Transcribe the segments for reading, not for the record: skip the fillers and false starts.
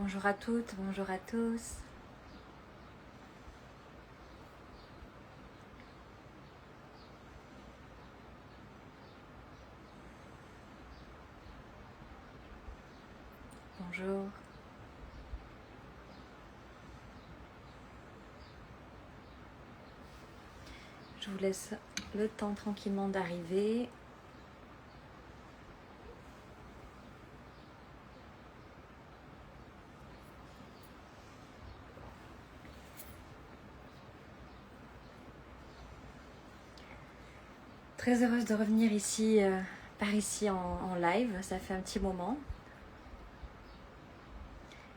Bonjour à toutes, bonjour à tous. Bonjour. Je vous laisse le temps tranquillement d'arriver. Très heureuse de revenir ici, par ici en live. Ça fait un petit moment.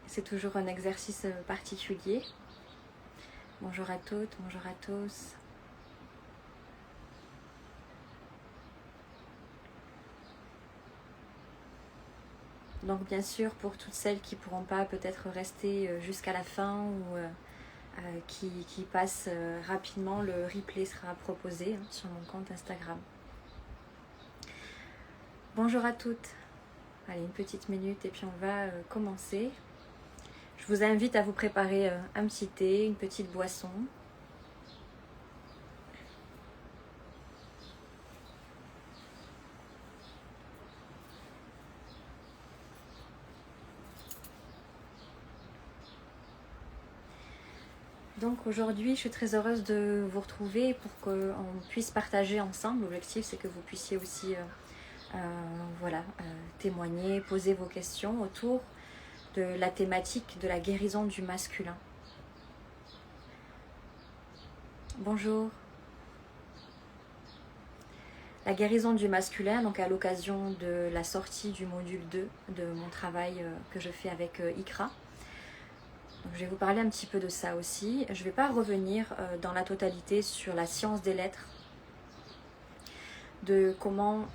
C'est toujours un exercice particulier. Bonjour à toutes, bonjour à tous. Donc bien sûr, pour toutes celles qui ne pourront pas peut-être rester jusqu'à la fin ou qui passent rapidement, le replay sera proposé sur mon compte Instagram. Bonjour à toutes. Allez, une petite minute et puis on va commencer. Je vous invite à vous préparer un petit thé, une petite boisson. Donc aujourd'hui, je suis très heureuse de vous retrouver pour qu'on puisse partager ensemble. L'objectif, c'est que vous puissiez aussi témoigner, poser vos questions autour de la thématique de la guérison du masculin. Bonjour. La guérison du masculin, donc à l'occasion de la sortie du module 2 de mon travail que je fais avec ICRA. Donc, je vais vous parler un petit peu de ça aussi. Je ne vais pas revenir dans la totalité sur la science des lettres, de comment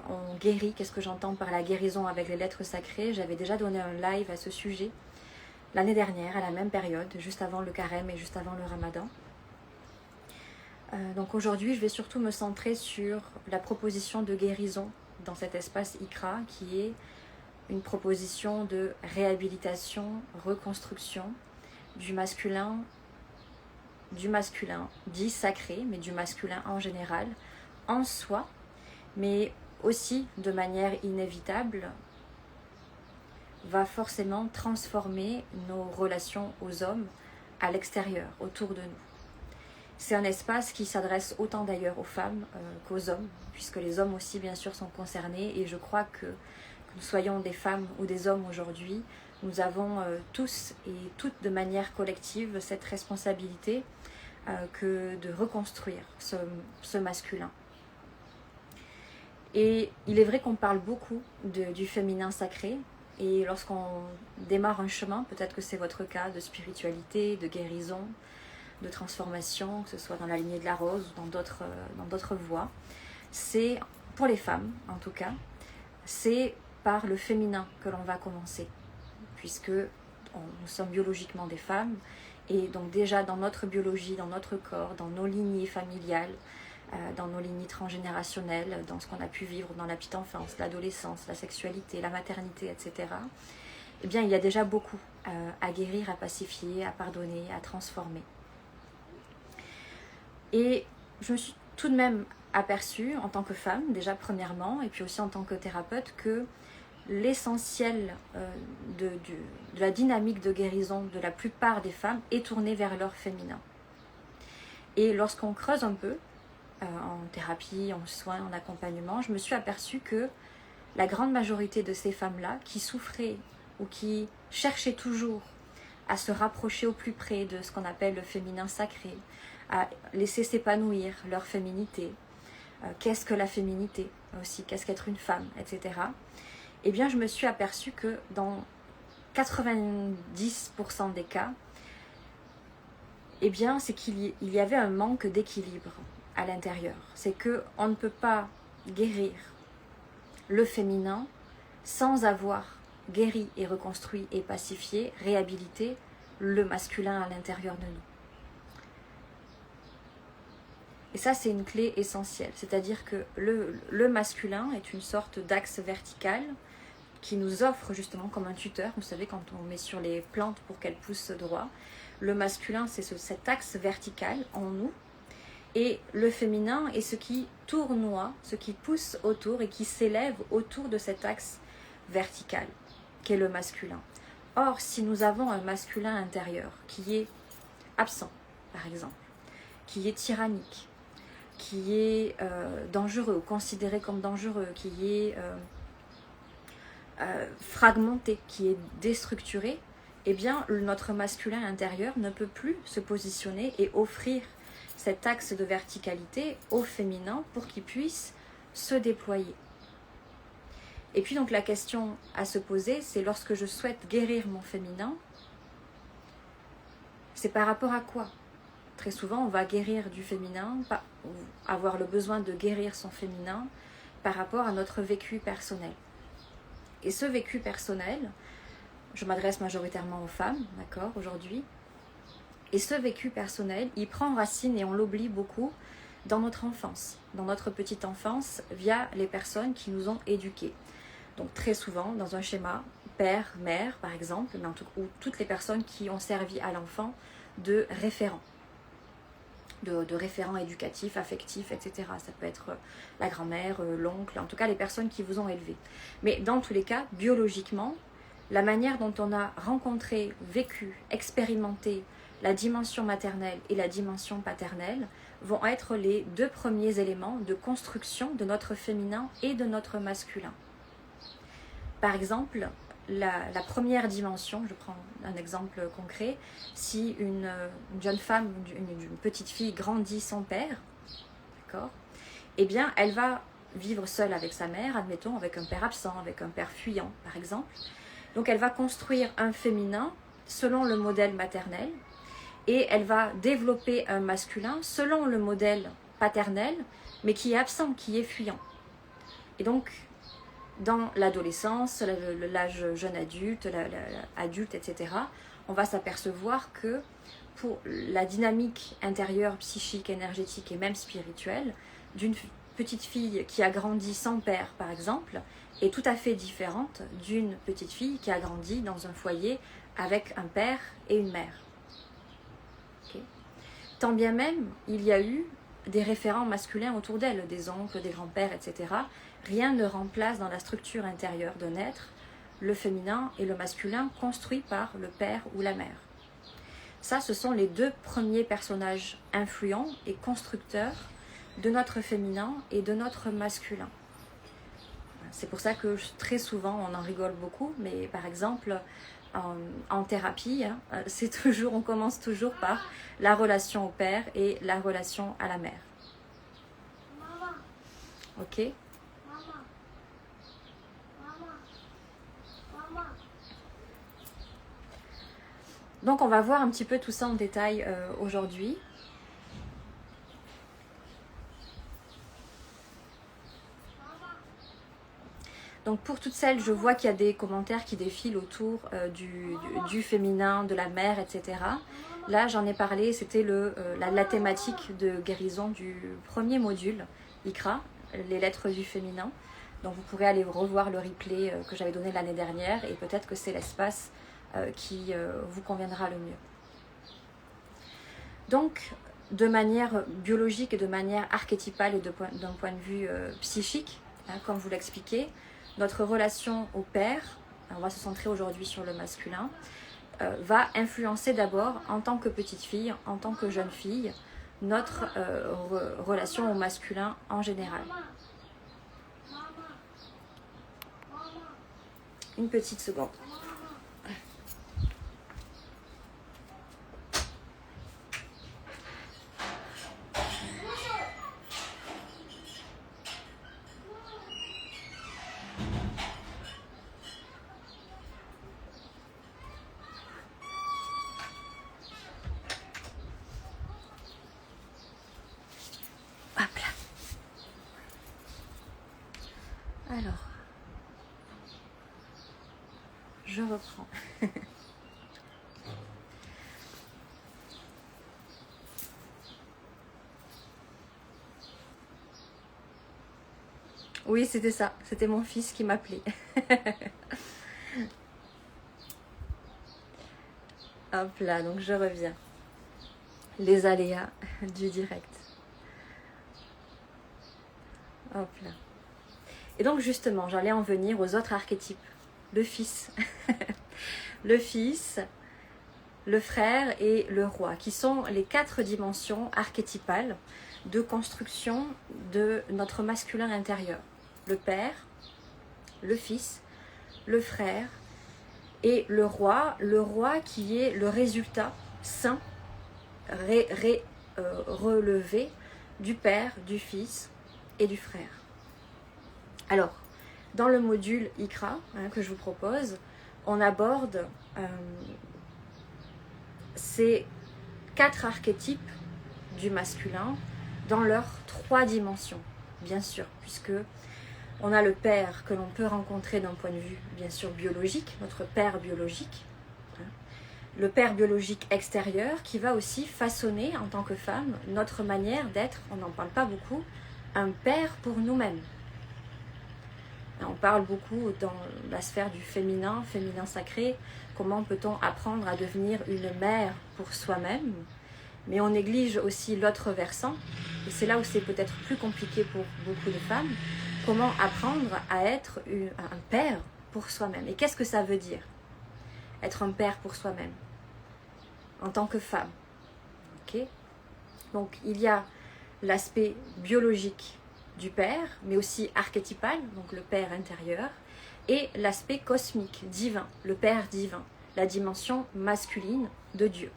on guérit, qu'est-ce que j'entends par la guérison avec les lettres sacrées. J'avais déjà donné un live à ce sujet l'année dernière, à la même période, juste avant le carême et juste avant le ramadan. Donc aujourd'hui, je vais surtout me centrer sur la proposition de guérison dans cet espace ICRA, qui est une proposition de réhabilitation, reconstruction du masculin dit sacré, mais du masculin en général, en soi, mais aussi de manière inévitable, va forcément transformer nos relations aux hommes à l'extérieur, autour de nous. C'est un espace qui s'adresse autant d'ailleurs aux femmes qu'aux hommes, puisque les hommes aussi bien sûr sont concernés, et je crois que nous soyons des femmes ou des hommes aujourd'hui, nous avons tous et toutes de manière collective cette responsabilité que de reconstruire ce masculin. Et il est vrai qu'on parle beaucoup du féminin sacré, et lorsqu'on démarre un chemin, peut-être que c'est votre cas, de spiritualité, de guérison, de transformation, que ce soit dans la lignée de la rose ou dans d'autres voies, c'est, pour les femmes en tout cas, c'est par le féminin que l'on va commencer, puisque nous sommes biologiquement des femmes, et donc déjà dans notre biologie, dans notre corps, dans nos lignées familiales, dans nos lignées transgénérationnelles, dans ce qu'on a pu vivre dans la petite enfance, l'adolescence, la sexualité, la maternité, etc., eh bien il y a déjà beaucoup à guérir, à pacifier, à pardonner, à transformer. Et je me suis tout de même aperçue en tant que femme, déjà premièrement, et puis aussi en tant que thérapeute, que l'essentiel de la dynamique de guérison de la plupart des femmes est tourné vers leur féminin. Et lorsqu'on creuse un peu, en thérapie, en soins, en accompagnement, je me suis aperçue que la grande majorité de ces femmes-là qui souffraient ou qui cherchaient toujours à se rapprocher au plus près de ce qu'on appelle le féminin sacré, à laisser s'épanouir leur féminité, qu'est-ce que la féminité aussi, qu'est-ce qu'être une femme, etc. Eh bien, je me suis aperçue que dans 90% des cas, eh bien, c'est qu'il y avait un manque d'équilibre à l'intérieur. C'est qu'on ne peut pas guérir le féminin sans avoir guéri et reconstruit et pacifié, réhabilité le masculin à l'intérieur de nous. Et ça, c'est une clé essentielle. C'est-à-dire que le masculin est une sorte d'axe vertical qui nous offre justement comme un tuteur. Vous savez, quand on met sur les plantes pour qu'elles poussent droit, le masculin, c'est cet axe vertical en nous, et le féminin est ce qui tournoie, ce qui pousse autour et qui s'élève autour de cet axe vertical, qui est le masculin. Or, si nous avons un masculin intérieur qui est absent, par exemple, qui est tyrannique, qui est dangereux, considéré comme dangereux, qui est fragmenté, qui est déstructuré, eh bien notre masculin intérieur ne peut plus se positionner et offrir cet axe de verticalité au féminin pour qu'il puisse se déployer. Et puis donc la question à se poser, c'est lorsque je souhaite guérir mon féminin, c'est par rapport à quoi? Très souvent, on va guérir du féminin, avoir le besoin de guérir son féminin par rapport à notre vécu personnel. Et ce vécu personnel, je m'adresse majoritairement aux femmes, d'accord, aujourd'hui, et ce vécu personnel, il prend racine et on l'oublie beaucoup dans notre enfance, dans notre petite enfance, via les personnes qui nous ont éduqués. Donc très souvent, dans un schéma père, mère, par exemple, ou toutes les personnes qui ont servi à l'enfant de référents. De référents éducatifs, affectifs, etc. Ça peut être la grand-mère, l'oncle, en tout cas les personnes qui vous ont élevé. Mais dans tous les cas, biologiquement, la manière dont on a rencontré, vécu, expérimenté la dimension maternelle et la dimension paternelle vont être les deux premiers éléments de construction de notre féminin et de notre masculin. Par exemple, la première dimension, je prends un exemple concret, si une jeune femme, une petite fille grandit sans père, d'accord, eh bien elle va vivre seule avec sa mère, admettons, avec un père absent, avec un père fuyant, par exemple. Donc elle va construire un féminin selon le modèle maternel et elle va développer un masculin selon le modèle paternel, mais qui est absent, qui est fuyant. Et donc, dans l'adolescence, l'âge jeune adulte, adulte, etc., on va s'apercevoir que pour la dynamique intérieure, psychique, énergétique et même spirituelle d'une petite fille qui a grandi sans père, par exemple, est tout à fait différente d'une petite fille qui a grandi dans un foyer avec un père et une mère. Okay. Tant bien même, il y a eu des référents masculins autour d'elle, des oncles, des grands-pères, etc., rien ne remplace dans la structure intérieure d'un être le féminin et le masculin construit par le père ou la mère. Ça, ce sont les deux premiers personnages influents et constructeurs de notre féminin et de notre masculin. C'est pour ça que très souvent, on en rigole beaucoup, mais par exemple, en thérapie, on commence toujours par la relation au père et la relation à la mère. Ok ? Donc on va voir un petit peu tout ça en détail aujourd'hui. Donc pour toutes celles, je vois qu'il y a des commentaires qui défilent autour du féminin, de la mère, etc. Là j'en ai parlé, c'était la thématique de guérison du premier module, IKRA, les lettres du féminin. Donc vous pourrez aller revoir le replay que j'avais donné l'année dernière et peut-être que c'est l'espace qui vous conviendra le mieux. Donc, de manière biologique et de manière archétypale et d'un point de vue psychique, comme vous l'expliquez, notre relation au père, on va se centrer aujourd'hui sur le masculin, va influencer d'abord en tant que petite fille, en tant que jeune fille, notre relation au masculin en général. Une petite seconde. Alors, je reprends. Oui, c'était ça. C'était mon fils qui m'appelait. Hop là, donc je reviens. Les aléas du direct. Hop là. Et donc justement, j'allais en venir aux autres archétypes. Le fils. Le fils, le frère et le roi, qui sont les 4 dimensions archétypales de construction de notre masculin intérieur. Le père, le fils, le frère et le roi qui est le résultat saint, relevé du père, du fils et du frère. Alors, dans le module IKRA que je vous propose, on aborde ces 4 archétypes du masculin dans leurs 3 dimensions, bien sûr, puisque on a le père que l'on peut rencontrer d'un point de vue, bien sûr, biologique, notre père biologique, le père biologique extérieur qui va aussi façonner en tant que femme notre manière d'être, on n'en parle pas beaucoup, un père pour nous-mêmes. On parle beaucoup dans la sphère du féminin, féminin sacré, comment peut-on apprendre à devenir une mère pour soi-même, mais on néglige aussi l'autre versant, et c'est là où c'est peut-être plus compliqué pour beaucoup de femmes, comment apprendre à être un père pour soi-même. Et qu'est-ce que ça veut dire, être un père pour soi-même, en tant que femme, okay. Donc il y a l'aspect biologique du père, mais aussi archétypal, donc le père intérieur, et l'aspect cosmique, divin, le père divin, la dimension masculine de Dieu.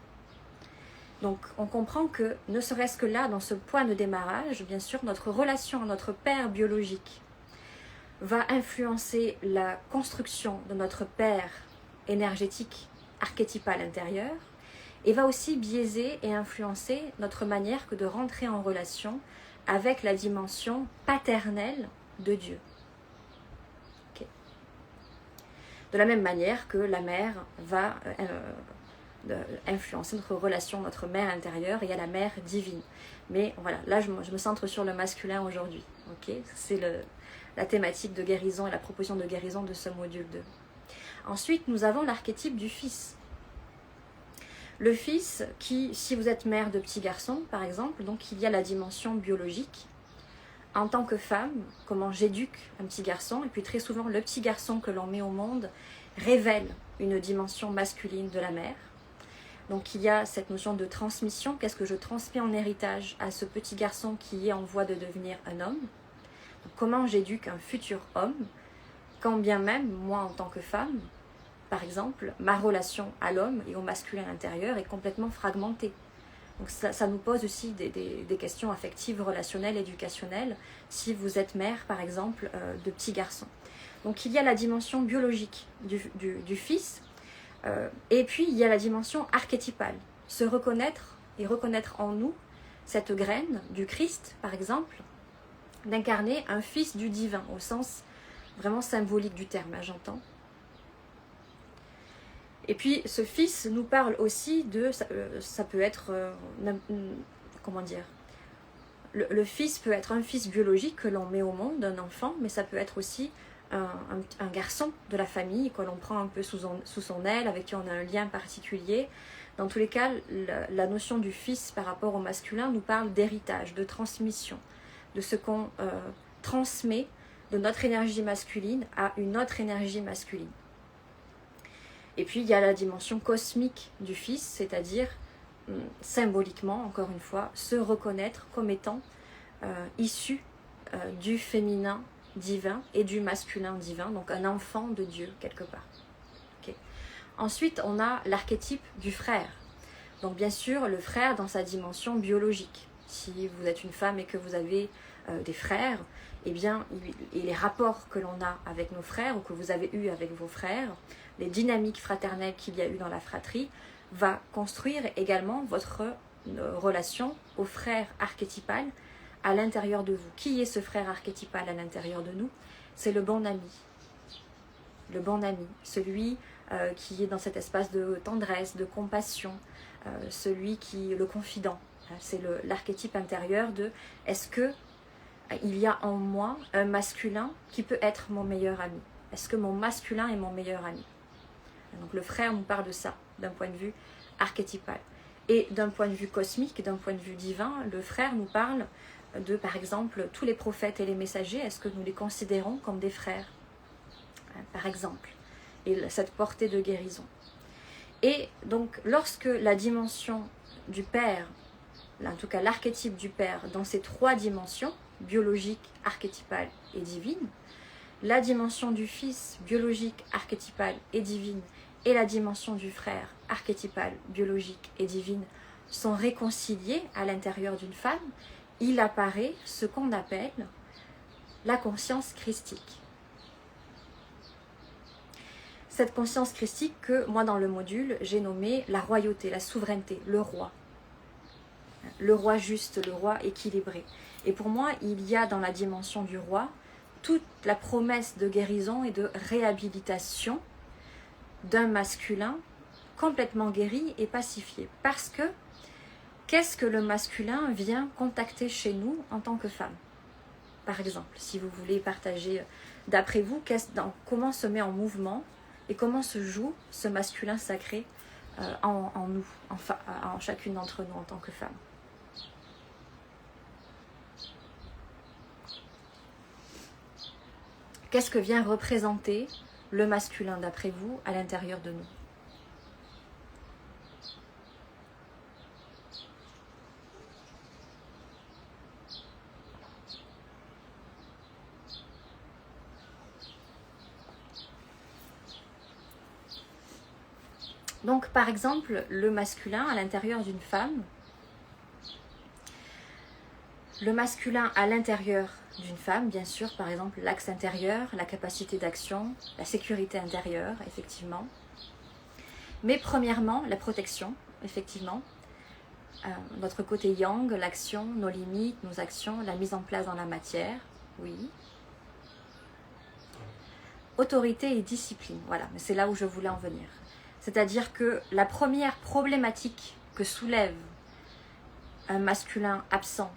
Donc on comprend que, ne serait-ce que là, dans ce point de démarrage, bien sûr, notre relation à notre père biologique va influencer la construction de notre père énergétique, archétypal intérieur, et va aussi biaiser et influencer notre manière que de rentrer en relation avec la dimension paternelle de Dieu. Okay. De la même manière que la mère va influencer notre relation, notre mère intérieure, et il y a la mère divine. Mais voilà, là je me centre sur le masculin aujourd'hui. Okay. C'est la thématique de guérison et la proposition de guérison de ce module 2. Ensuite, nous avons l'archétype du fils. Le fils qui, si vous êtes mère de petits garçons, par exemple, donc il y a la dimension biologique. En tant que femme, comment j'éduque un petit garçon, et puis très souvent, le petit garçon que l'on met au monde révèle une dimension masculine de la mère. Donc il y a cette notion de transmission, qu'est-ce que je transmets en héritage à ce petit garçon qui est en voie de devenir un homme. Donc, comment j'éduque un futur homme, quand bien même, moi en tant que femme, par exemple, ma relation à l'homme et au masculin intérieur est complètement fragmentée. Donc ça nous pose aussi des questions affectives, relationnelles, éducationnelles, si vous êtes mère, par exemple, de petits garçons. Donc il y a la dimension biologique du fils, et puis il y a la dimension archétypale. Se reconnaître et reconnaître en nous cette graine du Christ, par exemple, d'incarner un fils du divin, au sens vraiment symbolique du terme, hein, j'entends. Et puis ce fils nous parle aussi de, ça peut être, comment dire, le fils peut être un fils biologique que l'on met au monde, un enfant, mais ça peut être aussi un garçon de la famille que l'on prend un peu sous son aile, avec qui on a un lien particulier. Dans tous les cas, la notion du fils par rapport au masculin nous parle d'héritage, de transmission, de ce qu'on transmet de notre énergie masculine à une autre énergie masculine. Et puis il y a la dimension cosmique du fils, c'est-à-dire symboliquement, encore une fois, se reconnaître comme étant issu du féminin divin et du masculin divin, donc un enfant de Dieu quelque part. Okay. Ensuite, on a l'archétype du frère. Donc bien sûr, le frère dans sa dimension biologique. Si vous êtes une femme et que vous avez des frères, eh bien, et les rapports que l'on a avec nos frères ou que vous avez eu avec vos frères, les dynamiques fraternelles qu'il y a eu dans la fratrie, va construire également votre relation au frère archétypal à l'intérieur de vous. Qui est ce frère archétypal à l'intérieur de nous? C'est le bon ami. Le bon ami, celui qui est dans cet espace de tendresse, de compassion, celui qui est le confident. C'est l'archétype intérieur de est-ce que il y a en moi un masculin qui peut être mon meilleur ami? Est-ce que mon masculin est mon meilleur ami? Donc le frère nous parle de ça, d'un point de vue archétypal. Et d'un point de vue cosmique, d'un point de vue divin, le frère nous parle de, par exemple, tous les prophètes et les messagers. Est-ce que nous les considérons comme des frères, par exemple? Et cette portée de guérison. Et donc, lorsque la dimension du Père, en tout cas l'archétype du Père, dans ces trois dimensions, biologique, archétypale et divine, la dimension du Fils, biologique, archétypale et divine, et la dimension du frère, archétypale, biologique et divine, sont réconciliées à l'intérieur d'une femme, il apparaît ce qu'on appelle la conscience christique. Cette conscience christique que moi dans le module j'ai nommé la royauté, la souveraineté, le roi juste, le roi équilibré. Et pour moi il y a dans la dimension du roi toute la promesse de guérison et de réhabilitation d'un masculin complètement guéri et pacifié. Parce que qu'est-ce que le masculin vient contacter chez nous en tant que femme? Par exemple, si vous voulez partager d'après vous comment se met en mouvement et comment se joue ce masculin sacré en nous, en chacune d'entre nous en tant que femme. Qu'est-ce que vient représenter le masculin d'après vous à l'intérieur de nous? Donc par exemple, le masculin à l'intérieur d'une femme, le masculin à l'intérieur d'une femme, bien sûr, par exemple l'axe intérieur, la capacité d'action, la sécurité intérieure, effectivement. Mais premièrement, la protection, effectivement. Notre côté yang, l'action, nos limites, nos actions, la mise en place dans la matière, oui. Autorité et discipline, voilà, mais c'est là où je voulais en venir. C'est-à-dire que la première problématique que soulève un masculin absent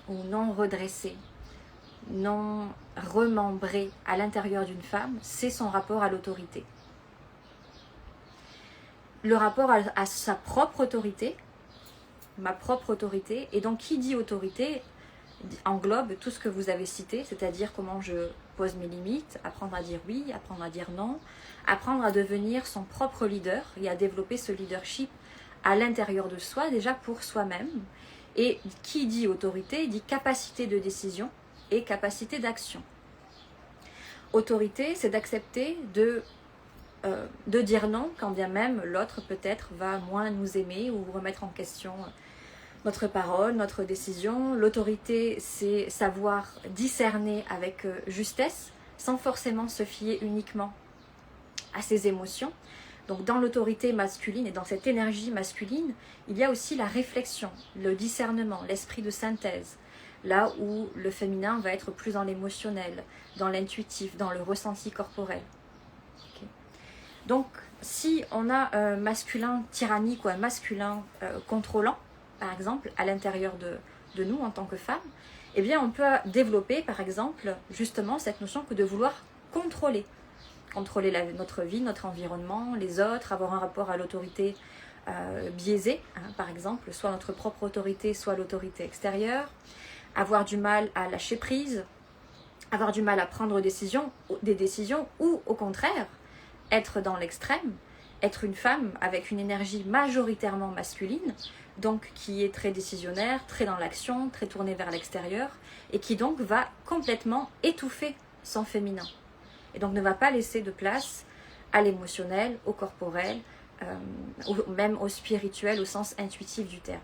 ou non redressé, non remembré à l'intérieur d'une femme, c'est son rapport à l'autorité. Le rapport à sa propre autorité, ma propre autorité, et donc qui dit autorité englobe tout ce que vous avez cité, c'est-à-dire comment je pose mes limites, apprendre à dire oui, apprendre à dire non, apprendre à devenir son propre leader et à développer ce leadership à l'intérieur de soi, déjà pour soi-même. Et qui dit autorité dit capacité de décision et capacité d'action. Autorité, c'est d'accepter de dire non, quand bien même l'autre peut-être va moins nous aimer ou remettre en question notre parole, notre décision. L'autorité, c'est savoir discerner avec justesse, sans forcément se fier uniquement à ses émotions. Donc dans l'autorité masculine et dans cette énergie masculine, il y a aussi la réflexion, le discernement, l'esprit de synthèse. Là où le féminin va être plus dans l'émotionnel, dans l'intuitif, dans le ressenti corporel. Okay. Donc si on a un masculin tyrannique ou un masculin contrôlant, par exemple, à l'intérieur de nous en tant que femmes, eh bien on peut développer par exemple justement cette notion que de vouloir contrôler notre vie, notre environnement, les autres, avoir un rapport à l'autorité biaisée, hein, par exemple, soit notre propre autorité, soit l'autorité extérieure, avoir du mal à lâcher prise, avoir du mal à prendre des décisions ou au contraire, être dans l'extrême, être une femme avec une énergie majoritairement masculine, donc qui est très décisionnaire, très dans l'action, très tournée vers l'extérieur, et qui donc va complètement étouffer son féminin. Et donc ne va pas laisser de place à l'émotionnel, au corporel, même au spirituel, au sens intuitif du terme.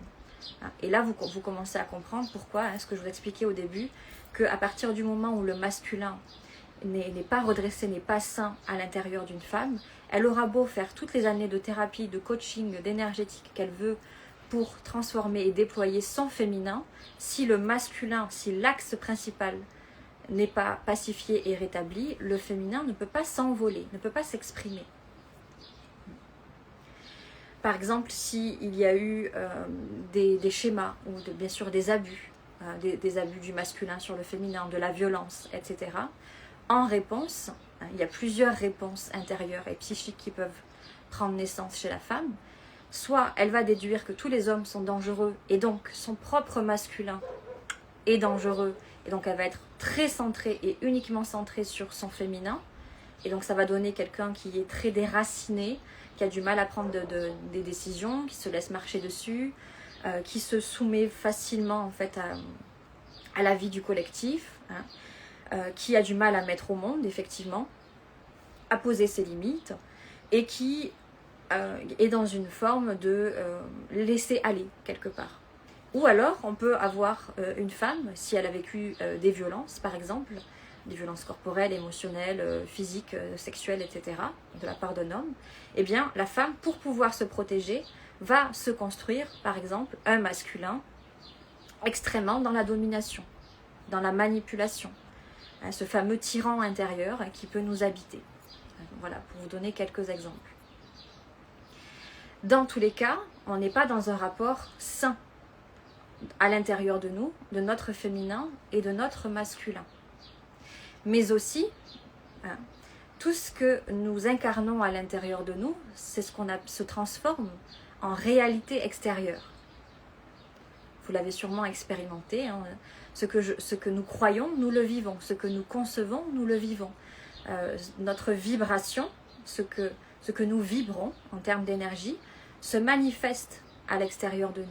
Et là, vous commencez à comprendre pourquoi, ce que je vous expliquais au début, qu'à partir du moment où le masculin n'est pas redressé, n'est pas sain à l'intérieur d'une femme, elle aura beau faire toutes les années de thérapie, de coaching, d'énergétique qu'elle veut pour transformer et déployer son féminin, si le masculin, si l'axe principal n'est pas pacifié et rétabli, le féminin ne peut pas s'envoler, ne peut pas s'exprimer. Par exemple, s'il y a eu des schémas ou bien sûr des abus des abus du masculin sur le féminin, de la violence, etc. En réponse, il y a plusieurs réponses intérieures et psychiques qui peuvent prendre naissance chez la femme. Soit elle va déduire que tous les hommes sont dangereux et donc son propre masculin est dangereux, et donc elle va être très centrée et uniquement centrée sur son féminin, et donc ça va donner quelqu'un qui est très déraciné, qui a du mal à prendre des décisions, qui se laisse marcher dessus, qui se soumet facilement en fait à la vie du collectif, qui a du mal à mettre au monde effectivement, à poser ses limites, et qui est dans une forme de laisser aller quelque part. Ou alors on peut avoir une femme, si elle a vécu des violences par exemple, des violences corporelles, émotionnelles, physiques, sexuelles, etc., de la part d'un homme, eh bien la femme, pour pouvoir se protéger, va se construire par exemple un masculin extrêmement dans la domination, dans la manipulation, ce fameux tyran intérieur qui peut nous habiter. Voilà, pour vous donner quelques exemples. Dans tous les cas, on n'est pas dans un rapport sain à l'intérieur de nous, de notre féminin et de notre masculin. Mais aussi, tout ce que nous incarnons à l'intérieur de nous, c'est ce qu'on se transforme en réalité extérieure. Vous l'avez sûrement expérimenté, ce que nous croyons, nous le vivons. Ce que nous concevons, nous le vivons. Notre vibration, ce que nous vibrons en termes d'énergie, se manifeste à l'extérieur de nous.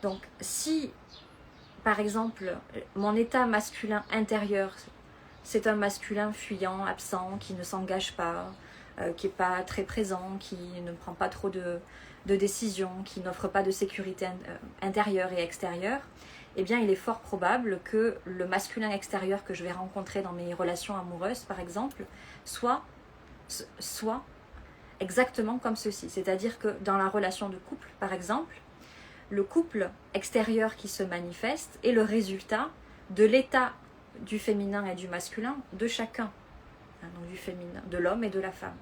Donc si, par exemple, mon état masculin intérieur, c'est un masculin fuyant, absent, qui ne s'engage pas, qui n'est pas très présent, qui ne prend pas trop de décisions, qui n'offre pas de sécurité intérieure et extérieure, eh bien il est fort probable que le masculin extérieur que je vais rencontrer dans mes relations amoureuses, par exemple, soit exactement comme ceci. C'est-à-dire que dans la relation de couple, par exemple, le couple extérieur qui se manifeste est le résultat de l'état du féminin et du masculin de chacun, donc du féminin, de l'homme et de la femme.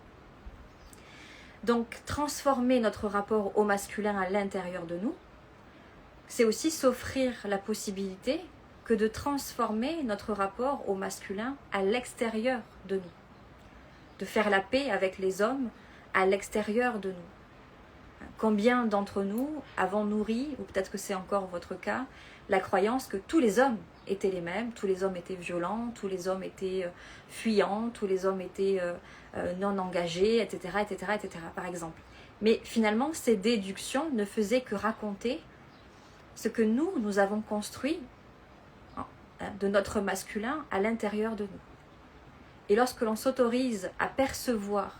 Donc transformer notre rapport au masculin à l'intérieur de nous, c'est aussi s'offrir la possibilité que de transformer notre rapport au masculin à l'extérieur de nous, de faire la paix avec les hommes à l'extérieur de nous. Combien d'entre nous avons nourri, ou peut-être que c'est encore votre cas, la croyance que tous les hommes étaient les mêmes, tous les hommes étaient violents, tous les hommes étaient fuyants, tous les hommes étaient non engagés, etc., etc., etc., par exemple. Mais finalement, ces déductions ne faisaient que raconter ce que nous avons construit de notre masculin à l'intérieur de nous. Et lorsque l'on s'autorise à percevoir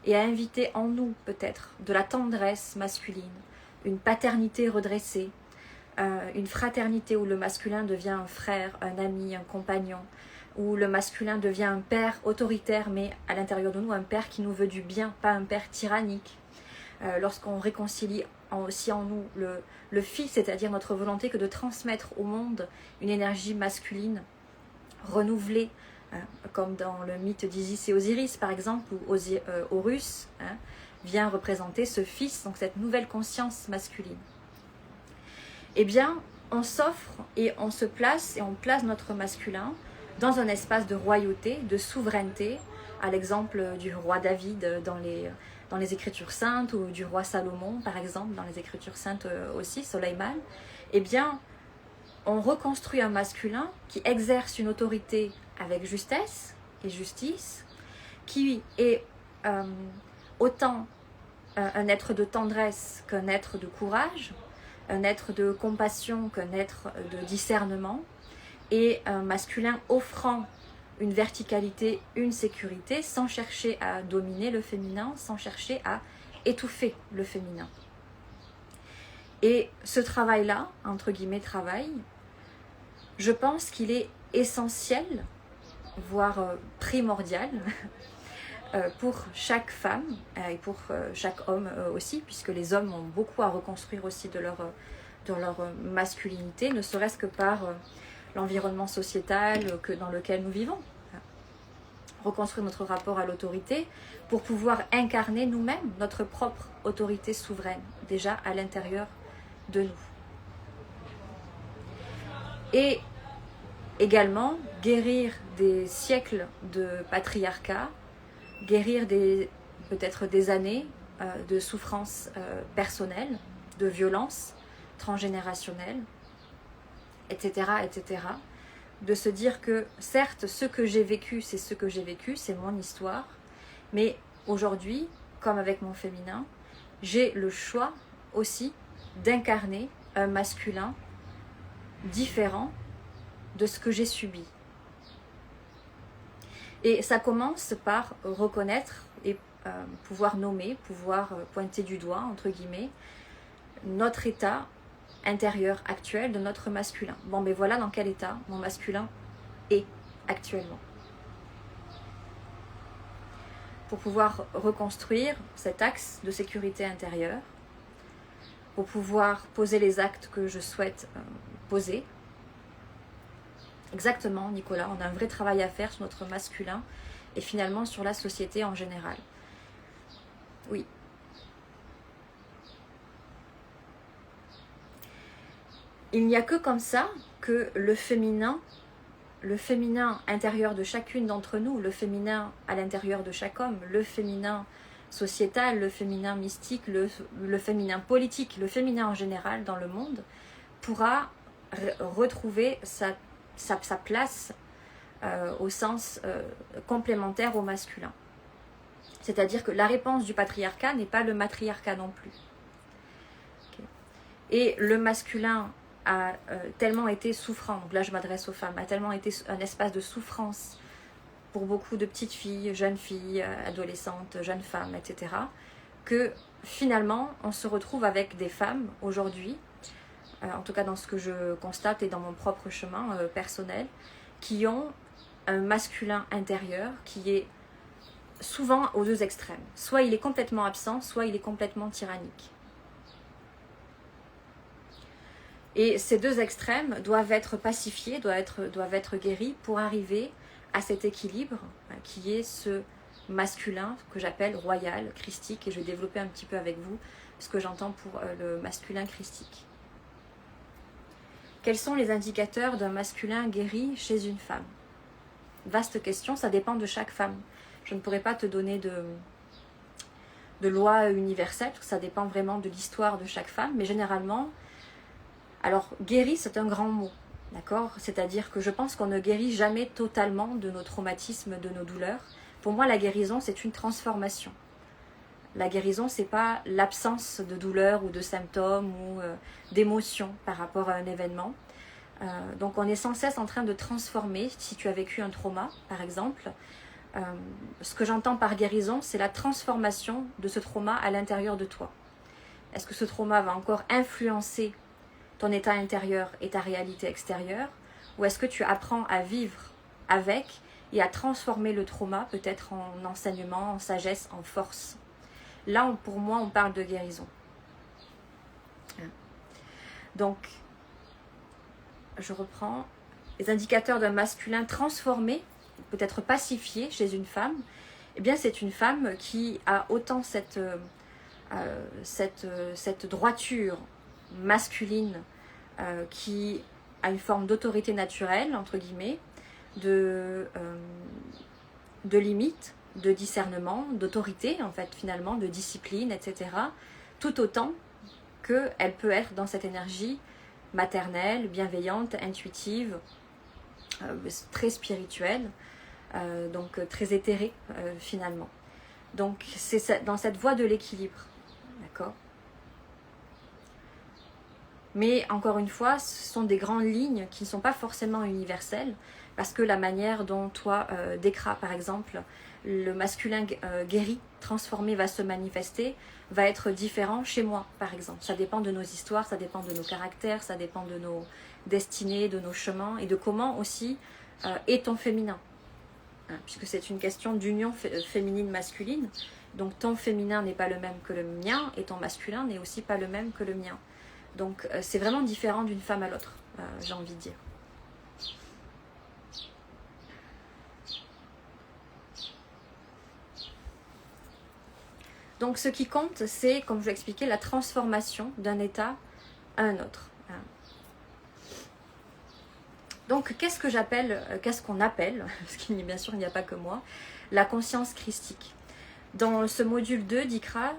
et à inviter en nous peut-être de la tendresse masculine, une paternité redressée, une fraternité où le masculin devient un frère, un ami, un compagnon, où le masculin devient un père autoritaire, mais à l'intérieur de nous, un père qui nous veut du bien, pas un père tyrannique. Lorsqu'on réconcilie aussi en nous le fils, c'est-à-dire notre volonté que de transmettre au monde une énergie masculine renouvelée, comme dans le mythe d'Isis et Osiris par exemple, où Horus vient représenter ce fils, donc cette nouvelle conscience masculine. Eh bien, on s'offre et on se place et on place notre masculin dans un espace de royauté, de souveraineté, à l'exemple du roi David dans les Écritures saintes, ou du roi Salomon par exemple dans les Écritures saintes aussi, Soleiman. Eh bien, on reconstruit un masculin qui exerce une autorité avec justesse et justice, qui est autant un être de tendresse qu'un être de courage, un être de compassion qu'un être de discernement, et un masculin offrant une verticalité, une sécurité, sans chercher à dominer le féminin, sans chercher à étouffer le féminin. Et ce travail-là, entre guillemets travail, je pense qu'il est essentiel, voire primordial, pour chaque femme et pour chaque homme aussi, puisque les hommes ont beaucoup à reconstruire aussi de leur masculinité, ne serait-ce que par l'environnement sociétal dans lequel nous vivons. Reconstruire notre rapport à l'autorité pour pouvoir incarner nous-mêmes notre propre autorité souveraine, déjà à l'intérieur de nous. Et également guérir des siècles de patriarcat, guérir peut-être des années de souffrance personnelle, de violence transgénérationnelle, etc., etc. De se dire que certes, ce que j'ai vécu, c'est ce que j'ai vécu, c'est mon histoire, mais aujourd'hui, comme avec mon féminin, j'ai le choix aussi d'incarner un masculin différent de ce que j'ai subi. Et ça commence par reconnaître et pouvoir nommer, pouvoir pointer du doigt, entre guillemets, notre état intérieur actuel de notre masculin. Bon, mais voilà dans quel état mon masculin est actuellement. Pour pouvoir reconstruire cet axe de sécurité intérieure, pour pouvoir poser les actes que je souhaite poser. Exactement, Nicolas, on a un vrai travail à faire sur notre masculin et finalement sur la société en général. Oui. Il n'y a que comme ça que le féminin intérieur de chacune d'entre nous, le féminin à l'intérieur de chaque homme, le féminin sociétal, le féminin mystique, le féminin politique, le féminin en général dans le monde, pourra retrouver sa place au sens complémentaire au masculin. C'est-à-dire que la réponse du patriarcat n'est pas le matriarcat non plus. Okay. Et le masculin a tellement été souffrant, donc là je m'adresse aux femmes, a tellement été un espace de souffrance pour beaucoup de petites filles, jeunes filles, adolescentes, jeunes femmes, etc., que finalement on se retrouve avec des femmes aujourd'hui, en tout cas dans ce que je constate et dans mon propre chemin personnel, qui ont un masculin intérieur qui est souvent aux deux extrêmes. Soit il est complètement absent, soit il est complètement tyrannique. Et ces deux extrêmes doivent être pacifiés, doivent être guéris pour arriver à cet équilibre qui est ce masculin que j'appelle royal, christique, et je vais développer un petit peu avec vous ce que j'entends pour le masculin christique. Quels sont les indicateurs d'un masculin guéri chez une femme? Vaste question, ça dépend de chaque femme. Je ne pourrais pas te donner de loi universelle, parce que ça dépend vraiment de l'histoire de chaque femme, mais généralement, alors guéri c'est un grand mot, d'accord? C'est-à-dire que je pense qu'on ne guérit jamais totalement de nos traumatismes, de nos douleurs. Pour moi, la guérison, c'est une transformation. La guérison, c'est pas l'absence de douleur ou de symptômes ou d'émotions par rapport à un événement. Donc on est sans cesse en train de transformer, si tu as vécu un trauma par exemple, ce que j'entends par guérison, c'est la transformation de ce trauma à l'intérieur de toi. Est-ce que ce trauma va encore influencer ton état intérieur et ta réalité extérieure, ou est-ce que tu apprends à vivre avec et à transformer le trauma peut-être en enseignement, en sagesse, en force? Là, pour moi, on parle de guérison. Donc, je reprends. Les indicateurs d'un masculin transformé, peut-être pacifié chez une femme, eh bien, c'est une femme qui a autant cette droiture masculine qui a une forme d'autorité naturelle, entre guillemets, de limite, de discernement, d'autorité, en fait, finalement, de discipline, etc. Tout autant qu'elle peut être dans cette énergie maternelle, bienveillante, intuitive, très spirituelle, donc très éthérée, finalement. Donc, c'est dans cette voie de l'équilibre, d'accord? Mais encore une fois, ce sont des grandes lignes qui ne sont pas forcément universelles, parce que la manière dont toi, Dekra par exemple, le masculin guéri, transformé va se manifester, va être différent chez moi par exemple. Ça dépend de nos histoires, ça dépend de nos caractères, ça dépend de nos destinées, de nos chemins et de comment aussi est ton féminin. Puisque c'est une question d'union féminine-masculine. Donc ton féminin n'est pas le même que le mien et ton masculin n'est aussi pas le même que le mien. Donc c'est vraiment différent d'une femme à l'autre, j'ai envie de dire. Donc ce qui compte, c'est, comme je l'ai expliqué, la transformation d'un état à un autre. Donc qu'est-ce qu'on appelle, parce qu'il bien sûr il n'y a pas que moi, la conscience christique. Dans ce module 2 d'Ikra,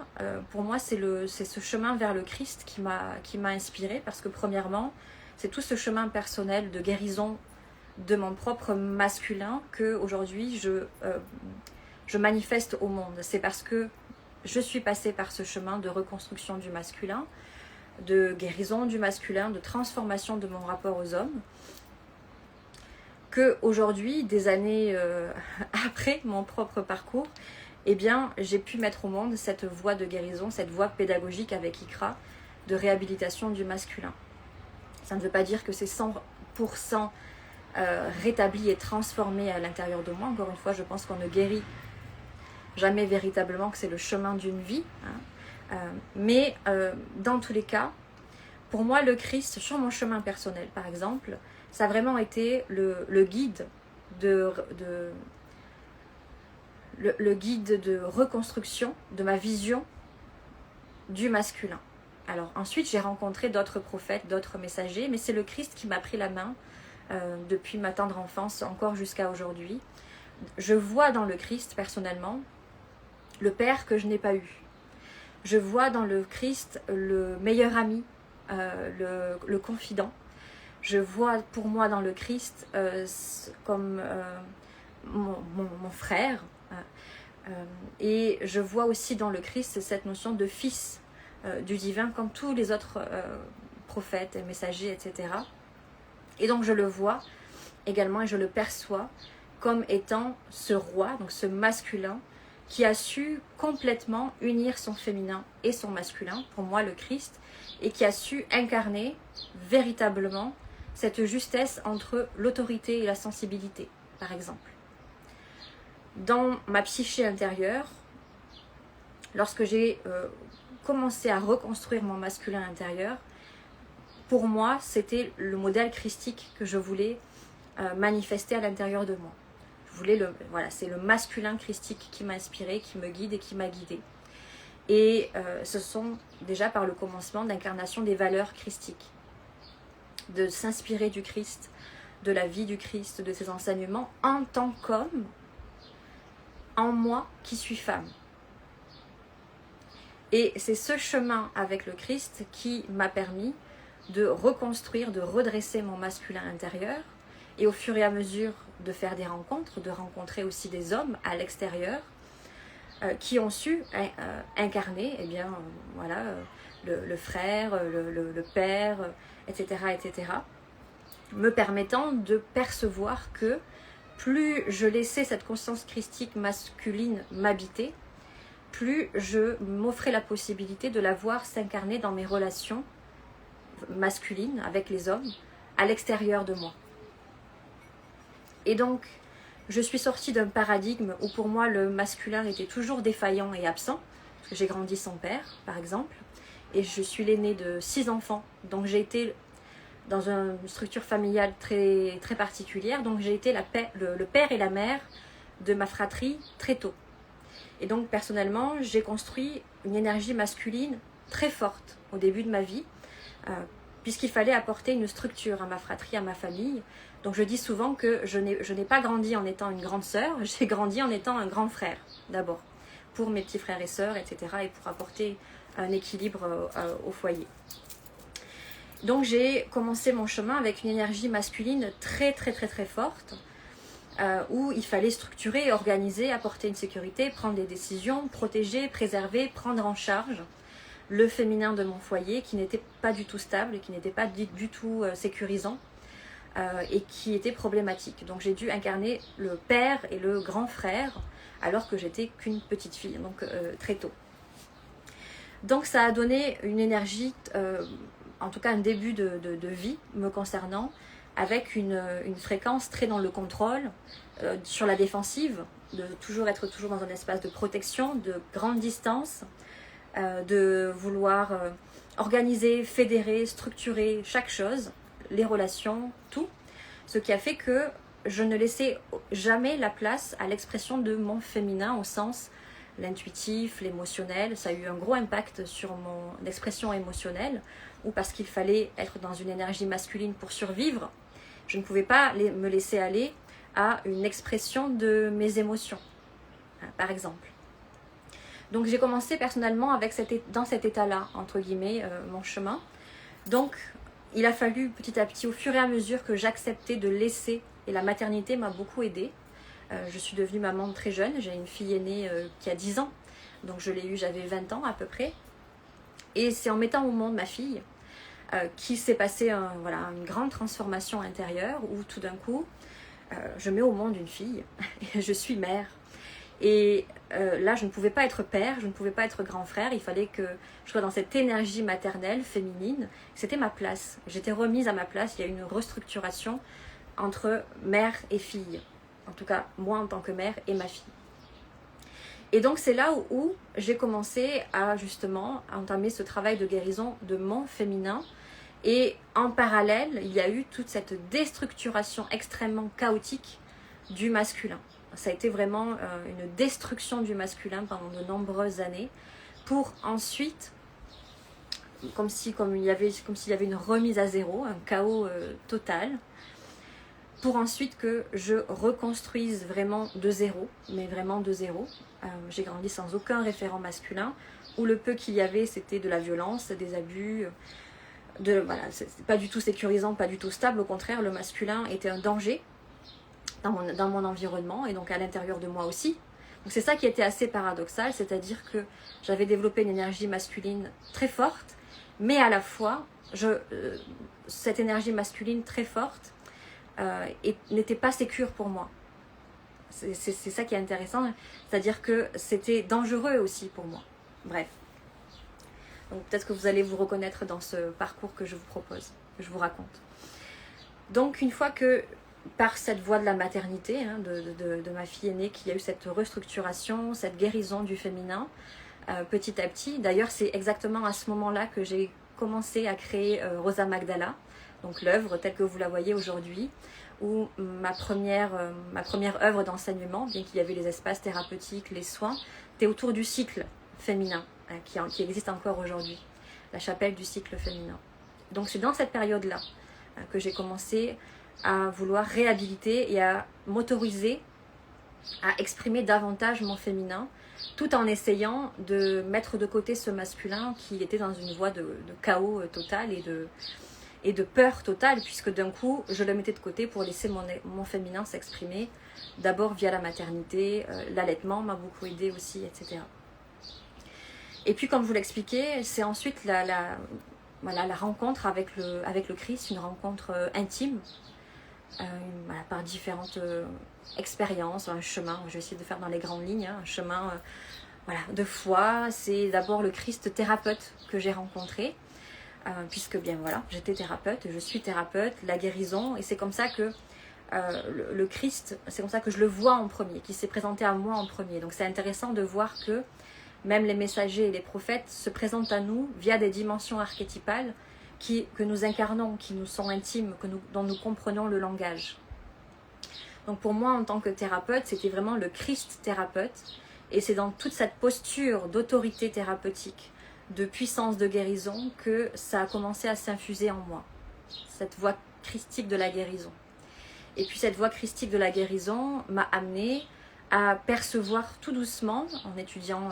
pour moi c'est ce chemin vers le Christ qui m'a inspirée, parce que premièrement, c'est tout ce chemin personnel de guérison de mon propre masculin que aujourd'hui je manifeste au monde. C'est parce que je suis passée par ce chemin de reconstruction du masculin, de guérison du masculin, de transformation de mon rapport aux hommes, que aujourd'hui, des années après mon propre parcours, eh bien, j'ai pu mettre au monde cette voie de guérison, cette voie pédagogique avec Ikra de réhabilitation du masculin. Ça ne veut pas dire que c'est 100% rétabli et transformé à l'intérieur de moi. Encore une fois, je pense qu'on ne guérit jamais véritablement, que c'est le chemin d'une vie. Mais dans tous les cas, pour moi, le Christ, sur mon chemin personnel, par exemple, ça a vraiment été le guide le guide de reconstruction de ma vision du masculin. Alors ensuite, j'ai rencontré d'autres prophètes, d'autres messagers, mais c'est le Christ qui m'a pris la main depuis ma tendre enfance encore jusqu'à aujourd'hui. Je vois dans le Christ, personnellement, le Père que je n'ai pas eu. Je vois dans le Christ le meilleur ami, le confident. Je vois pour moi dans le Christ comme mon frère. Et je vois aussi dans le Christ cette notion de fils du divin, comme tous les autres prophètes et messagers, etc. Et donc je le vois également et je le perçois comme étant ce roi, donc ce masculin, qui a su complètement unir son féminin et son masculin, pour moi le Christ, et qui a su incarner véritablement cette justesse entre l'autorité et la sensibilité, par exemple. Dans ma psyché intérieure, lorsque j'ai commencé à reconstruire mon masculin intérieur, pour moi, c'était le modèle christique que je voulais manifester à l'intérieur de moi. Voilà, c'est le masculin christique qui m'a inspiré, qui me guide et qui m'a guidée. Et ce sont déjà par le commencement d'incarnation des valeurs christiques, de s'inspirer du Christ, de la vie du Christ, de ses enseignements en tant qu'homme, en moi qui suis femme. Et c'est ce chemin avec le Christ qui m'a permis de reconstruire, de redresser mon masculin intérieur, et au fur et à mesure de faire des rencontres, de rencontrer aussi des hommes à l'extérieur qui ont su incarner le frère, le père, etc., etc., me permettant de percevoir que plus je laissais cette conscience christique masculine m'habiter, plus je m'offrais la possibilité de la voir s'incarner dans mes relations masculines avec les hommes à l'extérieur de moi. Et donc, je suis sortie d'un paradigme où pour moi le masculin était toujours défaillant et absent, parce que j'ai grandi sans père, par exemple, et je suis l'aînée de 6 enfants, donc j'ai été dans une structure familiale très, très particulière, donc j'ai été le père et la mère de ma fratrie très tôt. Et donc personnellement, j'ai construit une énergie masculine très forte au début de ma vie, puisqu'il fallait apporter une structure à ma fratrie, à ma famille. Donc je dis souvent que je n'ai pas grandi en étant une grande sœur, j'ai grandi en étant un grand frère d'abord, pour mes petits frères et sœurs, etc. et pour apporter un équilibre au foyer. Donc j'ai commencé mon chemin avec une énergie masculine très très très très forte, où il fallait structurer, organiser, apporter une sécurité, prendre des décisions, protéger, préserver, prendre en charge le féminin de mon foyer qui n'était pas du tout stable, qui n'était pas du tout sécurisant et qui était problématique. Donc j'ai dû incarner le père et le grand frère alors que j'étais qu'une petite fille, donc très tôt. Donc ça a donné une énergie, en tout cas un début de vie me concernant, avec une fréquence très dans le contrôle, sur la défensive, de être toujours dans un espace de protection, de grande distance, de vouloir organiser, fédérer, structurer chaque chose, les relations, tout. Ce qui a fait que je ne laissais jamais la place à l'expression de mon féminin au sens l'intuitif, l'émotionnel. Ça a eu un gros impact sur mon expression émotionnelle, ou parce qu'il fallait être dans une énergie masculine pour survivre, Je ne pouvais pas me laisser aller à une expression de mes émotions, par exemple. Donc j'ai commencé personnellement dans cet état-là, entre guillemets, mon chemin. Donc il a fallu petit à petit, au fur et à mesure que j'acceptais de laisser, et la maternité m'a beaucoup aidée. Je suis devenue maman très jeune, j'ai une fille aînée qui a 10 ans, donc je l'ai eue, j'avais 20 ans à peu près. Et c'est en mettant au monde ma fille qui s'est passée une grande transformation intérieure où tout d'un coup, je mets au monde une fille et je suis mère. Et là, je ne pouvais pas être père, je ne pouvais pas être grand frère, il fallait que je sois dans cette énergie maternelle, féminine. C'était ma place, j'étais remise à ma place, il y a eu une restructuration entre mère et fille. En tout cas, moi en tant que mère et ma fille. Et donc c'est là où j'ai commencé à justement entamer ce travail de guérison de mon féminin. Et en parallèle, il y a eu toute cette déstructuration extrêmement chaotique du masculin. Ça a été vraiment une destruction du masculin pendant de nombreuses années pour ensuite, comme s'il y avait une remise à zéro, un chaos total, pour ensuite que je reconstruise vraiment de zéro, mais vraiment de zéro. J'ai grandi sans aucun référent masculin, où le peu qu'il y avait, c'était de la violence, des abus, c'est pas du tout sécurisant, pas du tout stable. Au contraire, le masculin était un danger dans mon environnement et donc à l'intérieur de moi aussi. Donc c'est ça qui était assez paradoxal, c'est-à-dire que j'avais développé une énergie masculine très forte, mais à la fois, cette énergie masculine très forte n'était pas sécure pour moi. C'est ça qui est intéressant, c'est-à-dire que c'était dangereux aussi pour moi. Bref. Donc peut-être que vous allez vous reconnaître dans ce parcours que je vous propose, que je vous raconte. Donc une fois que, par cette voie de la maternité, de ma fille aînée, qu'il y a eu cette restructuration, cette guérison du féminin, petit à petit. D'ailleurs, c'est exactement à ce moment-là que j'ai commencé à créer Rosa Magdala, donc l'œuvre telle que vous la voyez aujourd'hui, où ma première œuvre d'enseignement, bien qu'il y avait les espaces thérapeutiques, les soins, était autour du cycle féminin, qui existe encore aujourd'hui, la chapelle du cycle féminin. Donc c'est dans cette période-là que j'ai commencé à vouloir réhabiliter et à m'autoriser à exprimer davantage mon féminin, tout en essayant de mettre de côté ce masculin qui était dans une voie de chaos total et de peur totale, puisque d'un coup, je le mettais de côté pour laisser mon féminin s'exprimer, d'abord via la maternité, l'allaitement m'a beaucoup aidé aussi, etc. Et puis, comme je vous l'expliquais, c'est ensuite la rencontre avec le Christ, une rencontre intime, par différentes expériences, un chemin, je vais essayer de faire dans les grandes lignes, un chemin de foi. C'est d'abord le Christ thérapeute que j'ai rencontré, puisque j'étais thérapeute, je suis thérapeute, la guérison, et c'est comme ça que le Christ, c'est comme ça que je le vois en premier, qui s'est présenté à moi en premier. Donc c'est intéressant de voir que même les messagers et les prophètes se présentent à nous via des dimensions archétypales que nous incarnons, qui nous sont intimes, dont nous comprenons le langage. Donc pour moi, en tant que thérapeute, c'était vraiment le Christ thérapeute, et c'est dans toute cette posture d'autorité thérapeutique, de puissance de guérison, que ça a commencé à s'infuser en moi, cette voie christique de la guérison. Et puis cette voie christique de la guérison m'a amenée à percevoir tout doucement, en étudiant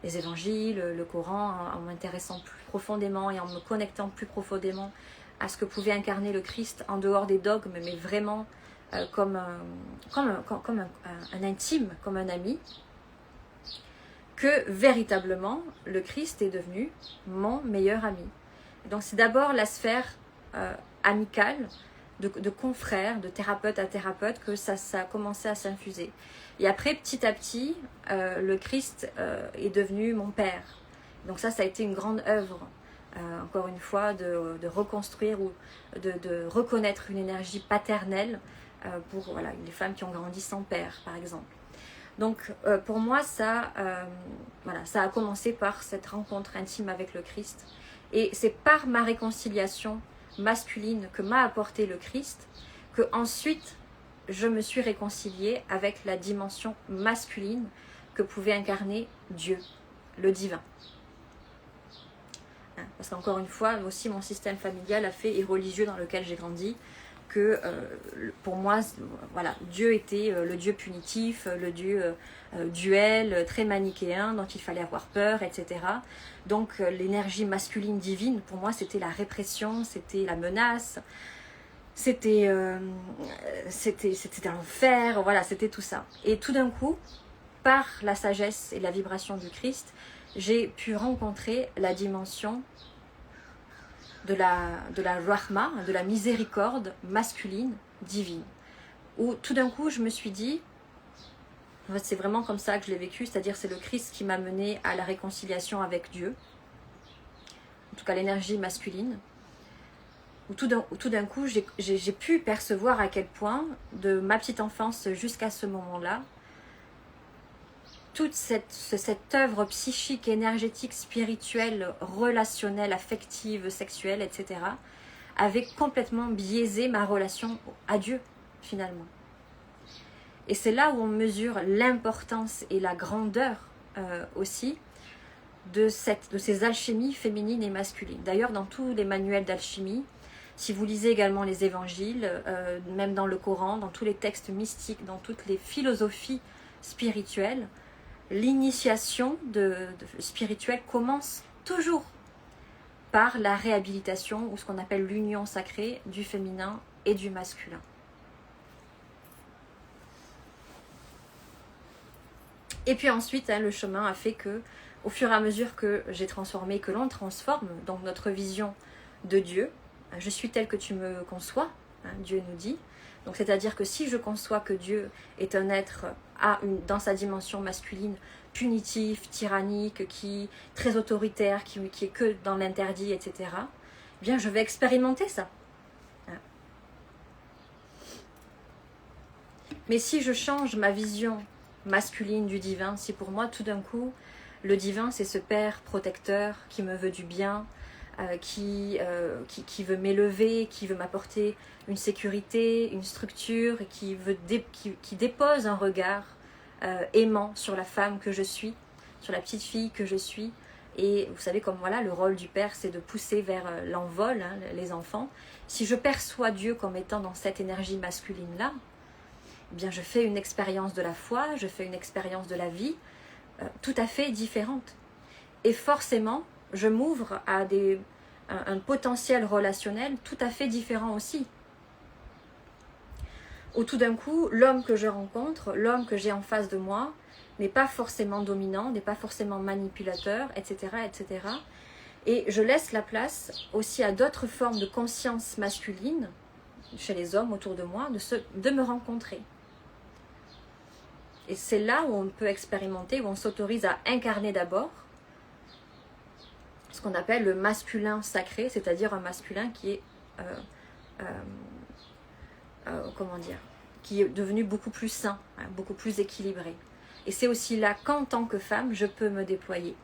les évangiles, le Coran, en m'intéressant plus profondément et en me connectant plus profondément à ce que pouvait incarner le Christ en dehors des dogmes, mais vraiment comme un intime, comme un ami, que véritablement le Christ est devenu mon meilleur ami. Donc c'est d'abord la sphère amicale, de confrères, de thérapeute à thérapeute, que ça a commencé à s'infuser. Et après, petit à petit, le Christ est devenu mon père. Donc ça a été une grande œuvre, encore une fois, de reconstruire ou de reconnaître une énergie paternelle pour les femmes qui ont grandi sans père, par exemple. Donc pour moi, ça a commencé par cette rencontre intime avec le Christ. Et c'est par ma réconciliation masculine que m'a apporté le Christ que ensuite je me suis réconciliée avec la dimension masculine que pouvait incarner Dieu, le divin. Parce qu'encore une fois, aussi mon système familial et religieux dans lequel j'ai grandi, que pour moi, voilà, Dieu était le Dieu punitif, le Dieu duel, très manichéen, dont il fallait avoir peur, etc. Donc l'énergie masculine divine, pour moi, c'était la répression, c'était la menace, c'était l'enfer, voilà, c'était tout ça. Et tout d'un coup, par la sagesse et la vibration du Christ, j'ai pu rencontrer la dimension de la rahma, de la miséricorde masculine divine. Où tout d'un coup, je me suis dit, c'est vraiment comme ça que je l'ai vécu, c'est-à-dire c'est le Christ qui m'a mené à la réconciliation avec Dieu, en tout cas l'énergie masculine, où tout d'un coup, j'ai pu percevoir à quel point, de ma petite enfance jusqu'à ce moment-là, toute cette œuvre psychique, énergétique, spirituelle, relationnelle, affective, sexuelle, etc., avait complètement biaisé ma relation à Dieu, finalement. Et c'est là où on mesure l'importance et la grandeur aussi de ces alchimies féminines et masculines. D'ailleurs, dans tous les manuels d'alchimie, si vous lisez également les évangiles, même dans le Coran, dans tous les textes mystiques, dans toutes les philosophies spirituelles, l'initiation spirituelle commence toujours par la réhabilitation ou ce qu'on appelle l'union sacrée du féminin et du masculin. Et puis ensuite, le chemin a fait que, au fur et à mesure que j'ai transformé, que l'on transforme donc notre vision de Dieu, je suis tel que tu me conçois, Dieu nous dit. Donc c'est-à-dire que si je conçois que Dieu est un être dans sa dimension masculine, punitif, tyrannique, très autoritaire, qui est que dans l'interdit, etc., eh bien je vais expérimenter ça. Mais si je change ma vision masculine du divin, si pour moi tout d'un coup le divin c'est ce père protecteur qui me veut du bien, qui veut m'élever, qui veut m'apporter une sécurité, une structure, et qui dépose un regard aimant sur la femme que je suis, sur la petite fille que je suis. Et vous savez, comme voilà, le rôle du père, c'est de pousser vers l'envol, les enfants. Si je perçois Dieu comme étant dans cette énergie masculine-là, eh bien je fais une expérience de la foi, je fais une expérience de la vie tout à fait différente. Et forcément, je m'ouvre à un potentiel relationnel tout à fait différent aussi. Où tout d'un coup, l'homme que je rencontre, l'homme que j'ai en face de moi, n'est pas forcément dominant, n'est pas forcément manipulateur, etc., etc. Et je laisse la place aussi à d'autres formes de conscience masculine, chez les hommes autour de moi, de me rencontrer. Et c'est là où on peut expérimenter, où on s'autorise à incarner d'abord ce qu'on appelle le masculin sacré, c'est-à-dire un masculin qui est qui est devenu beaucoup plus sain, beaucoup plus équilibré. Et c'est aussi là qu'en tant que femme, je peux me déployer.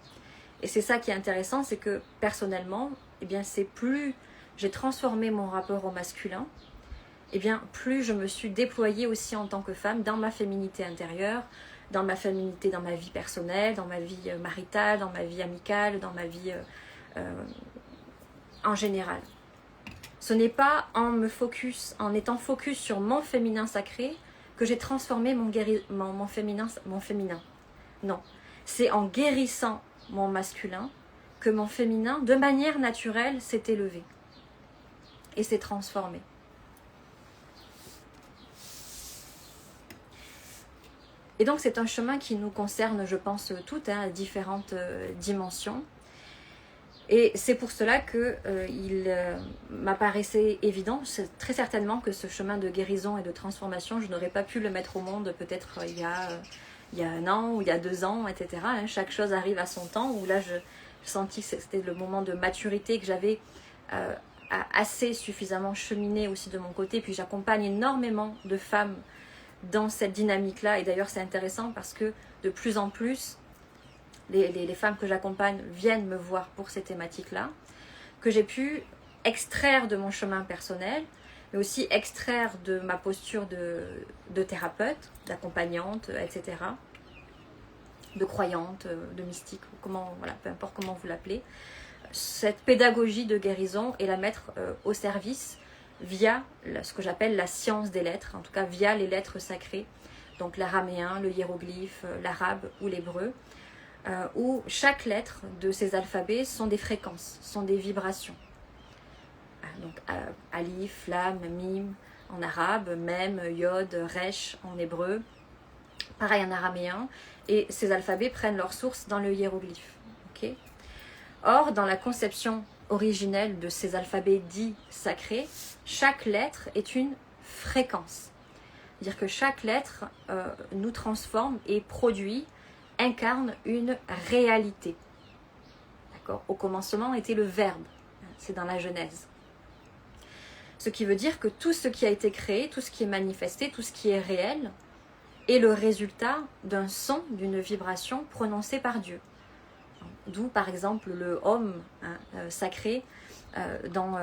Et c'est ça qui est intéressant, c'est que personnellement, eh bien, c'est plus j'ai transformé mon rapport au masculin, eh bien, plus je me suis déployée aussi en tant que femme dans ma féminité intérieure, dans ma féminité, dans ma vie personnelle, dans ma vie maritale, dans ma vie amicale, dans ma vie en général. Ce n'est pas en étant focus sur mon féminin sacré que j'ai transformé mon féminin. Non, c'est en guérissant mon masculin que mon féminin, de manière naturelle, s'est élevé et s'est transformé. Et donc c'est un chemin qui nous concerne, je pense, toutes, à différentes dimensions. Et c'est pour cela qu'il m'apparaissait évident, très certainement, que ce chemin de guérison et de transformation, je n'aurais pas pu le mettre au monde peut-être il y a 1 an ou il y a 2 ans, etc. Chaque chose arrive à son temps, où là je sentis que c'était le moment de maturité, que j'avais assez suffisamment cheminé aussi de mon côté. Puis j'accompagne énormément de femmes dans cette dynamique-là. Et d'ailleurs c'est intéressant parce que de plus en plus, les femmes que j'accompagne viennent me voir pour ces thématiques-là, que j'ai pu extraire de mon chemin personnel, mais aussi extraire de ma posture de thérapeute, d'accompagnante, etc., de croyante, de mystique, peu importe comment vous l'appelez, cette pédagogie de guérison et la mettre au service via ce que j'appelle la science des lettres, en tout cas via les lettres sacrées, donc l'araméen, le hiéroglyphe, l'arabe ou l'hébreu, où chaque lettre de ces alphabets sont des fréquences, sont des vibrations. Donc alif, lam, mim en arabe, mem, yod, resh en hébreu, pareil en araméen, et ces alphabets prennent leur source dans le hiéroglyphe. Okay. Or, dans la conception originelle de ces alphabets dits sacrés, chaque lettre est une fréquence. C'est-à-dire que chaque lettre nous transforme et produit, incarne une réalité. D'accord ? Au commencement était le verbe, c'est dans la Genèse. Ce qui veut dire que tout ce qui a été créé, tout ce qui est manifesté, tout ce qui est réel, est le résultat d'un son, d'une vibration prononcée par Dieu. D'où par exemple le Om sacré dans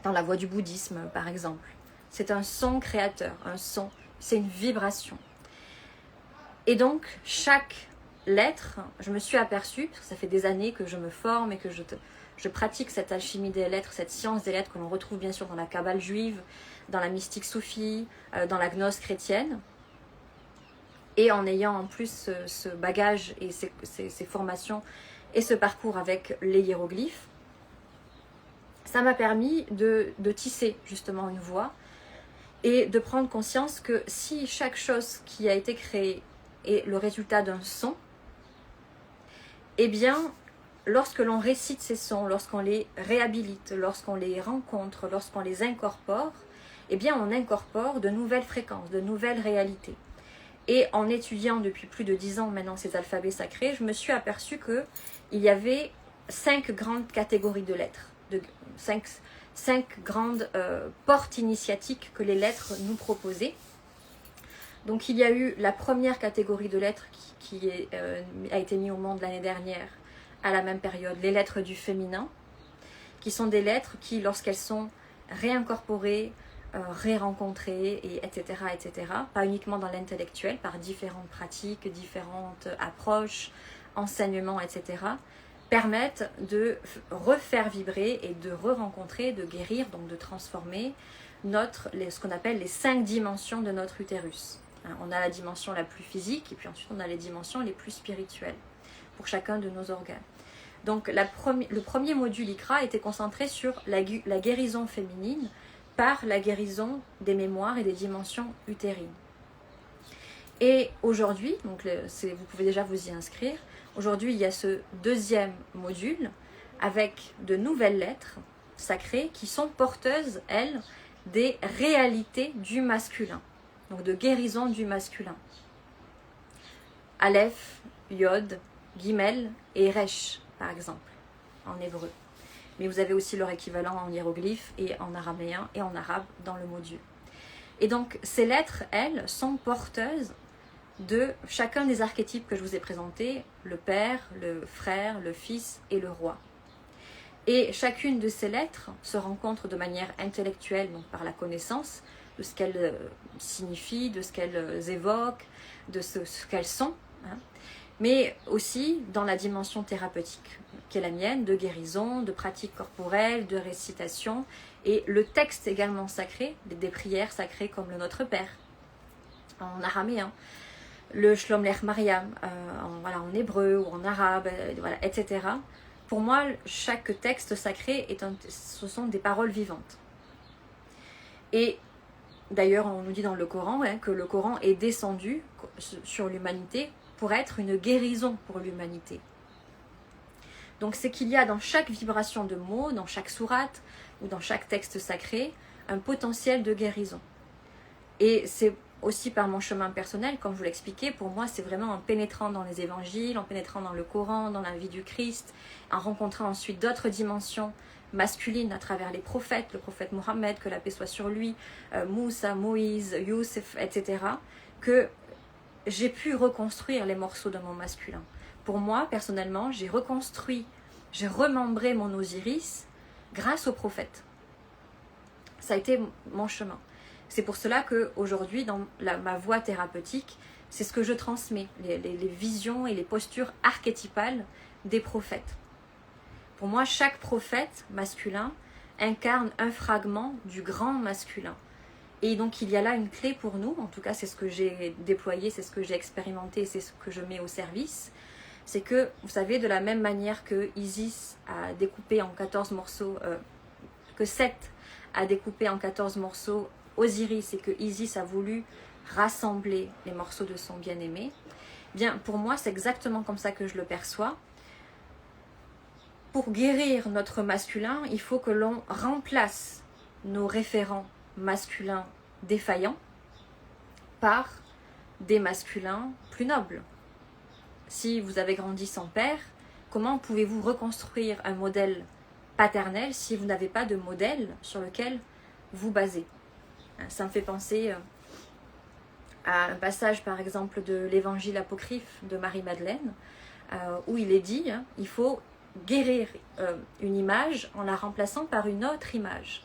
la voie du bouddhisme par exemple. C'est un son créateur, un son, c'est une vibration. Et donc chaque lettre, je me suis aperçue, parce que ça fait des années que je me forme et que je pratique cette alchimie des lettres, cette science des lettres que l'on retrouve bien sûr dans la Kabbale juive, dans la mystique soufie, dans la gnose chrétienne. Et en ayant en plus ce bagage et ces formations et ce parcours avec les hiéroglyphes, ça m'a permis de tisser justement une voie et de prendre conscience que si chaque chose qui a été créée est le résultat d'un son, eh bien, lorsque l'on récite ces sons, lorsqu'on les réhabilite, lorsqu'on les rencontre, lorsqu'on les incorpore, eh bien, on incorpore de nouvelles fréquences, de nouvelles réalités. Et en étudiant depuis plus de 10 ans maintenant ces alphabets sacrés, je me suis aperçue qu'il y avait 5 grandes catégories de lettres, 5 grandes portes initiatiques que les lettres nous proposaient. Donc il y a eu la première catégorie de lettres qui a été mise au monde l'année dernière à la même période, les lettres du féminin, qui sont des lettres qui, lorsqu'elles sont réincorporées, rérencontrées, etc., pas uniquement dans l'intellectuel, par différentes pratiques, différentes approches, enseignements, etc., permettent de refaire vibrer et de re-rencontrer, de guérir, donc de transformer ce qu'on appelle les 5 dimensions de notre utérus. On a la dimension la plus physique et puis ensuite on a les dimensions les plus spirituelles pour chacun de nos organes. Donc le premier module IKRA était concentré sur la guérison féminine par la guérison des mémoires et des dimensions utérines. Et aujourd'hui, donc vous pouvez déjà vous y inscrire, aujourd'hui il y a ce deuxième module avec de nouvelles lettres sacrées qui sont porteuses, elles, des réalités du masculin, donc de guérison du masculin. Aleph, Yod, Gimel et Resh, par exemple, en hébreu. Mais vous avez aussi leur équivalent en hiéroglyphe et en araméen et en arabe dans le module. Et donc, ces lettres, elles, sont porteuses de chacun des archétypes que je vous ai présentés, le père, le frère, le fils et le roi. Et chacune de ces lettres se rencontre de manière intellectuelle, donc par la connaissance de ce qu'elles signifient, de ce qu'elles évoquent, de ce qu'elles sont, mais aussi dans la dimension thérapeutique, qui est la mienne, de guérison, de pratique corporelle, de récitation, et le texte également sacré, des prières sacrées comme le Notre Père, en araméen, le Shlom Lech Mariam, en hébreu ou en arabe, etc. Pour moi, chaque texte sacré, ce sont des paroles vivantes. Et d'ailleurs, on nous dit dans le Coran que le Coran est descendu sur l'humanité pour être une guérison pour l'humanité. Donc c'est qu'il y a dans chaque vibration de mots, dans chaque sourate ou dans chaque texte sacré, un potentiel de guérison. Et c'est aussi par mon chemin personnel, comme je vous l'expliquais, pour moi c'est vraiment en pénétrant dans les évangiles, en pénétrant dans le Coran, dans la vie du Christ, en rencontrant ensuite d'autres dimensions masculines à travers les prophètes, le prophète Mohammed, que la paix soit sur lui, Moussa, Moïse, Youssef, etc., que j'ai pu reconstruire les morceaux de mon masculin. Pour moi, personnellement, j'ai remembré mon Osiris grâce aux prophètes. Ça a été mon chemin. C'est pour cela qu'aujourd'hui, dans ma voie thérapeutique, c'est ce que je transmets, les visions et les postures archétypales des prophètes. Pour moi, chaque prophète masculin incarne un fragment du grand masculin. Et donc il y a là une clé pour nous, en tout cas c'est ce que j'ai déployé, c'est ce que j'ai expérimenté, c'est ce que je mets au service. C'est que, vous savez, de la même manière que Isis a découpé en 14 morceaux, que Seth a découpé en 14 morceaux Osiris et que Isis a voulu rassembler les morceaux de son bien-aimé, bien pour moi c'est exactement comme ça que je le perçois. Pour guérir notre masculin, il faut que l'on remplace nos référents masculins défaillants par des masculins plus nobles. Si vous avez grandi sans père, comment pouvez-vous reconstruire un modèle paternel si vous n'avez pas de modèle sur lequel vous basez? Ça me fait penser à un passage par exemple de l'évangile apocryphe de Marie-Madeleine où il est dit, il faut guérir une image en la remplaçant par une autre image.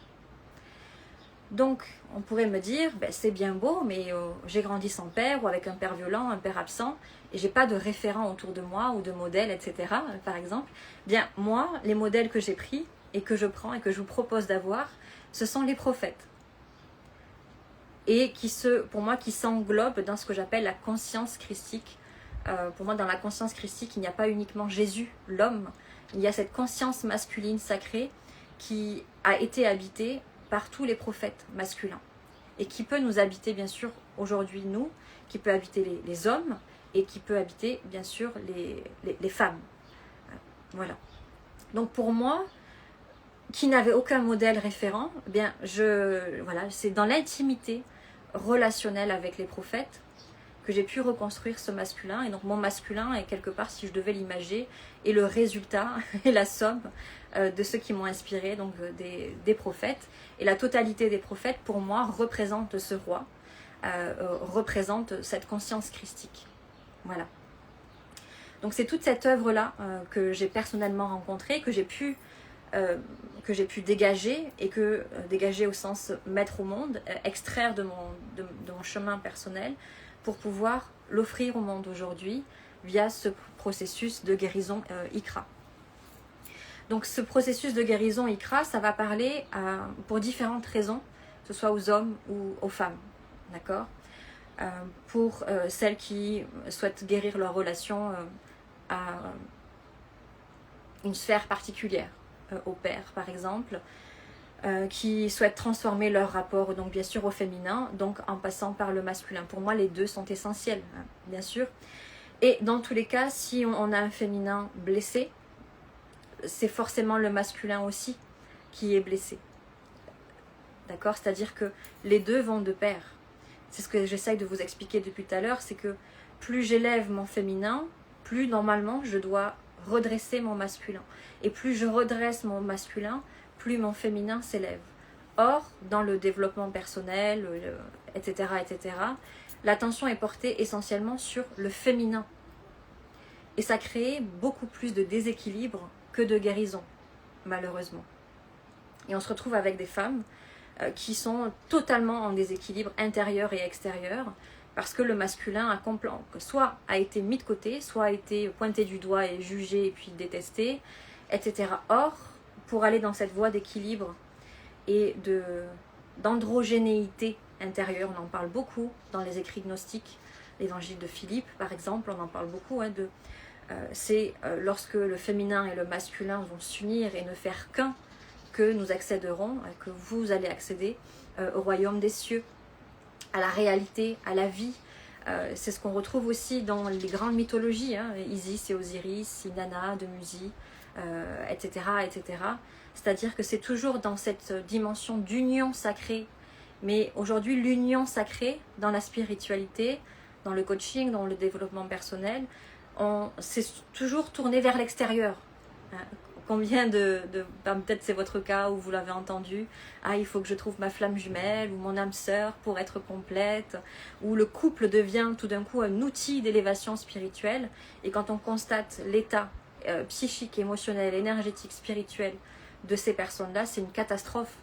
Donc on pourrait me dire, ben, c'est bien beau, mais j'ai grandi sans père ou avec un père violent, un père absent, et j'ai pas de référent autour de moi ou de modèle, etc. par exemple. Bien moi, les modèles que j'ai pris et que je prends et que je vous propose d'avoir, ce sont les prophètes. Et pour moi, qui s'englobent dans ce que j'appelle la conscience christique. Pour moi, dans la conscience christique, il n'y a pas uniquement Jésus, l'homme, il y a cette conscience masculine sacrée qui a été habitée par tous les prophètes masculins et qui peut nous habiter bien sûr aujourd'hui nous, qui peut habiter les hommes et qui peut habiter bien sûr les femmes. Voilà. Donc pour moi, qui n'avait aucun modèle référent, eh bien voilà, c'est dans l'intimité relationnelle avec les prophètes que j'ai pu reconstruire ce masculin. Et donc mon masculin est quelque part, si je devais l'imager, est le résultat et la somme de ceux qui m'ont inspiré, donc des prophètes. Et la totalité des prophètes, pour moi, représente ce roi, représente cette conscience christique. Voilà. Donc c'est toute cette œuvre-là que j'ai personnellement rencontrée, que j'ai pu dégager, et dégager au sens mettre au monde, extraire de mon chemin personnel, pour pouvoir l'offrir au monde aujourd'hui via ce processus de guérison ICRA. Donc ce processus de guérison ICRA, ça va parler pour différentes raisons, que ce soit aux hommes ou aux femmes, d'accord ? Pour celles qui souhaitent guérir leur relation à une sphère particulière, au père par exemple, qui souhaitent transformer leur rapport donc bien sûr au féminin, donc en passant par le masculin. Pour moi les deux sont essentiels, bien sûr. Et dans tous les cas, si on a un féminin blessé, c'est forcément le masculin aussi qui est blessé. D'accord ? C'est-à-dire que les deux vont de pair. C'est ce que j'essaye de vous expliquer depuis tout à l'heure, c'est que plus j'élève mon féminin, plus normalement je dois redresser mon masculin. Et plus je redresse mon masculin, plus mon féminin s'élève. Or, dans le développement personnel, etc., l'attention est portée essentiellement sur le féminin. Et ça crée beaucoup plus de déséquilibre que de guérison, malheureusement. Et on se retrouve avec des femmes qui sont totalement en déséquilibre intérieur et extérieur, parce que le masculin soit a été mis de côté, soit a été pointé du doigt et jugé et puis détesté, etc. Or, pour aller dans cette voie d'équilibre et d'androgénéité intérieure, on en parle beaucoup dans les écrits gnostiques, l'évangile de Philippe par exemple, on en parle beaucoup, c'est lorsque le féminin et le masculin vont s'unir et ne faire qu'un, que nous accéderons, que vous allez accéder au royaume des cieux, à la réalité, à la vie. C'est ce qu'on retrouve aussi dans les grandes mythologies, Isis et Osiris, Inanna, Demuzi, etc. C'est-à-dire que c'est toujours dans cette dimension d'union sacrée. Mais aujourd'hui, l'union sacrée dans la spiritualité, dans le coaching, dans le développement personnel, c'est toujours tourné vers l'extérieur. Combien peut-être c'est votre cas où vous l'avez entendu, il faut que je trouve ma flamme jumelle ou mon âme sœur pour être complète, où le couple devient tout d'un coup un outil d'élévation spirituelle, et quand on constate l'état psychique, émotionnel, énergétique, spirituel de ces personnes-là, c'est une catastrophe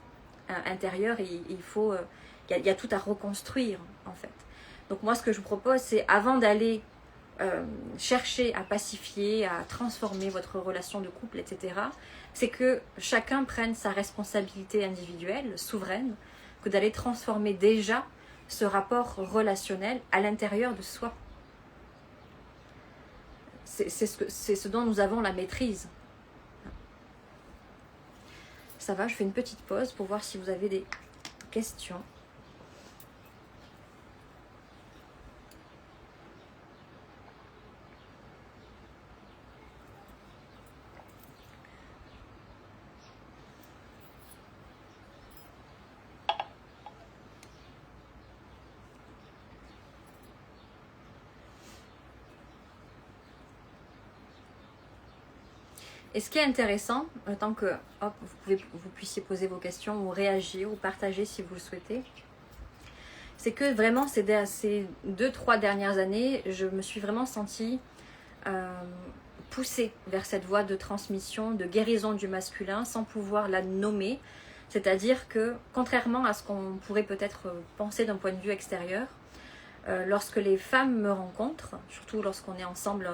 intérieure, et il y a tout à reconstruire en fait. Donc moi ce que je vous propose, c'est avant d'aller cherchez à pacifier, à transformer votre relation de couple, etc., c'est que chacun prenne sa responsabilité individuelle, souveraine, que d'aller transformer déjà ce rapport relationnel à l'intérieur de soi. C'est ce dont nous avons la maîtrise. Ça va, je fais une petite pause pour voir si vous avez des questions. Et ce qui est intéressant, tant que vous puissiez poser vos questions ou réagir ou partager si vous le souhaitez, c'est que vraiment ces 2-3 dernières années, je me suis vraiment sentie poussée vers cette voie de transmission, de guérison du masculin sans pouvoir la nommer. C'est-à-dire que, contrairement à ce qu'on pourrait peut-être penser d'un point de vue extérieur, lorsque les femmes me rencontrent, surtout lorsqu'on est ensemble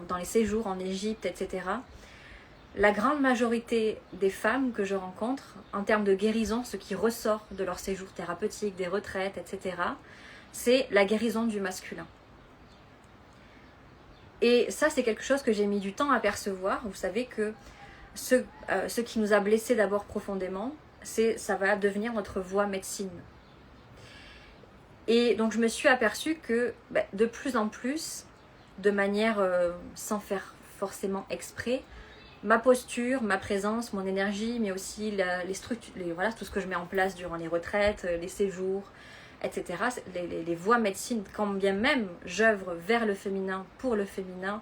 dans les séjours en Égypte, etc., la grande majorité des femmes que je rencontre, en termes de guérison, ce qui ressort de leur séjour thérapeutique, des retraites, etc., c'est la guérison du masculin. Et ça, c'est quelque chose que j'ai mis du temps à percevoir. Vous savez que ce qui nous a blessés d'abord profondément, ça va devenir notre voie médecine. Et donc, je me suis aperçue que de plus en plus, de manière sans faire forcément exprès, ma posture, ma présence, mon énergie, mais aussi les structures, voilà, tout ce que je mets en place durant les retraites, les séjours, etc. Les voies médecine, quand bien même j'œuvre vers le féminin, pour le féminin,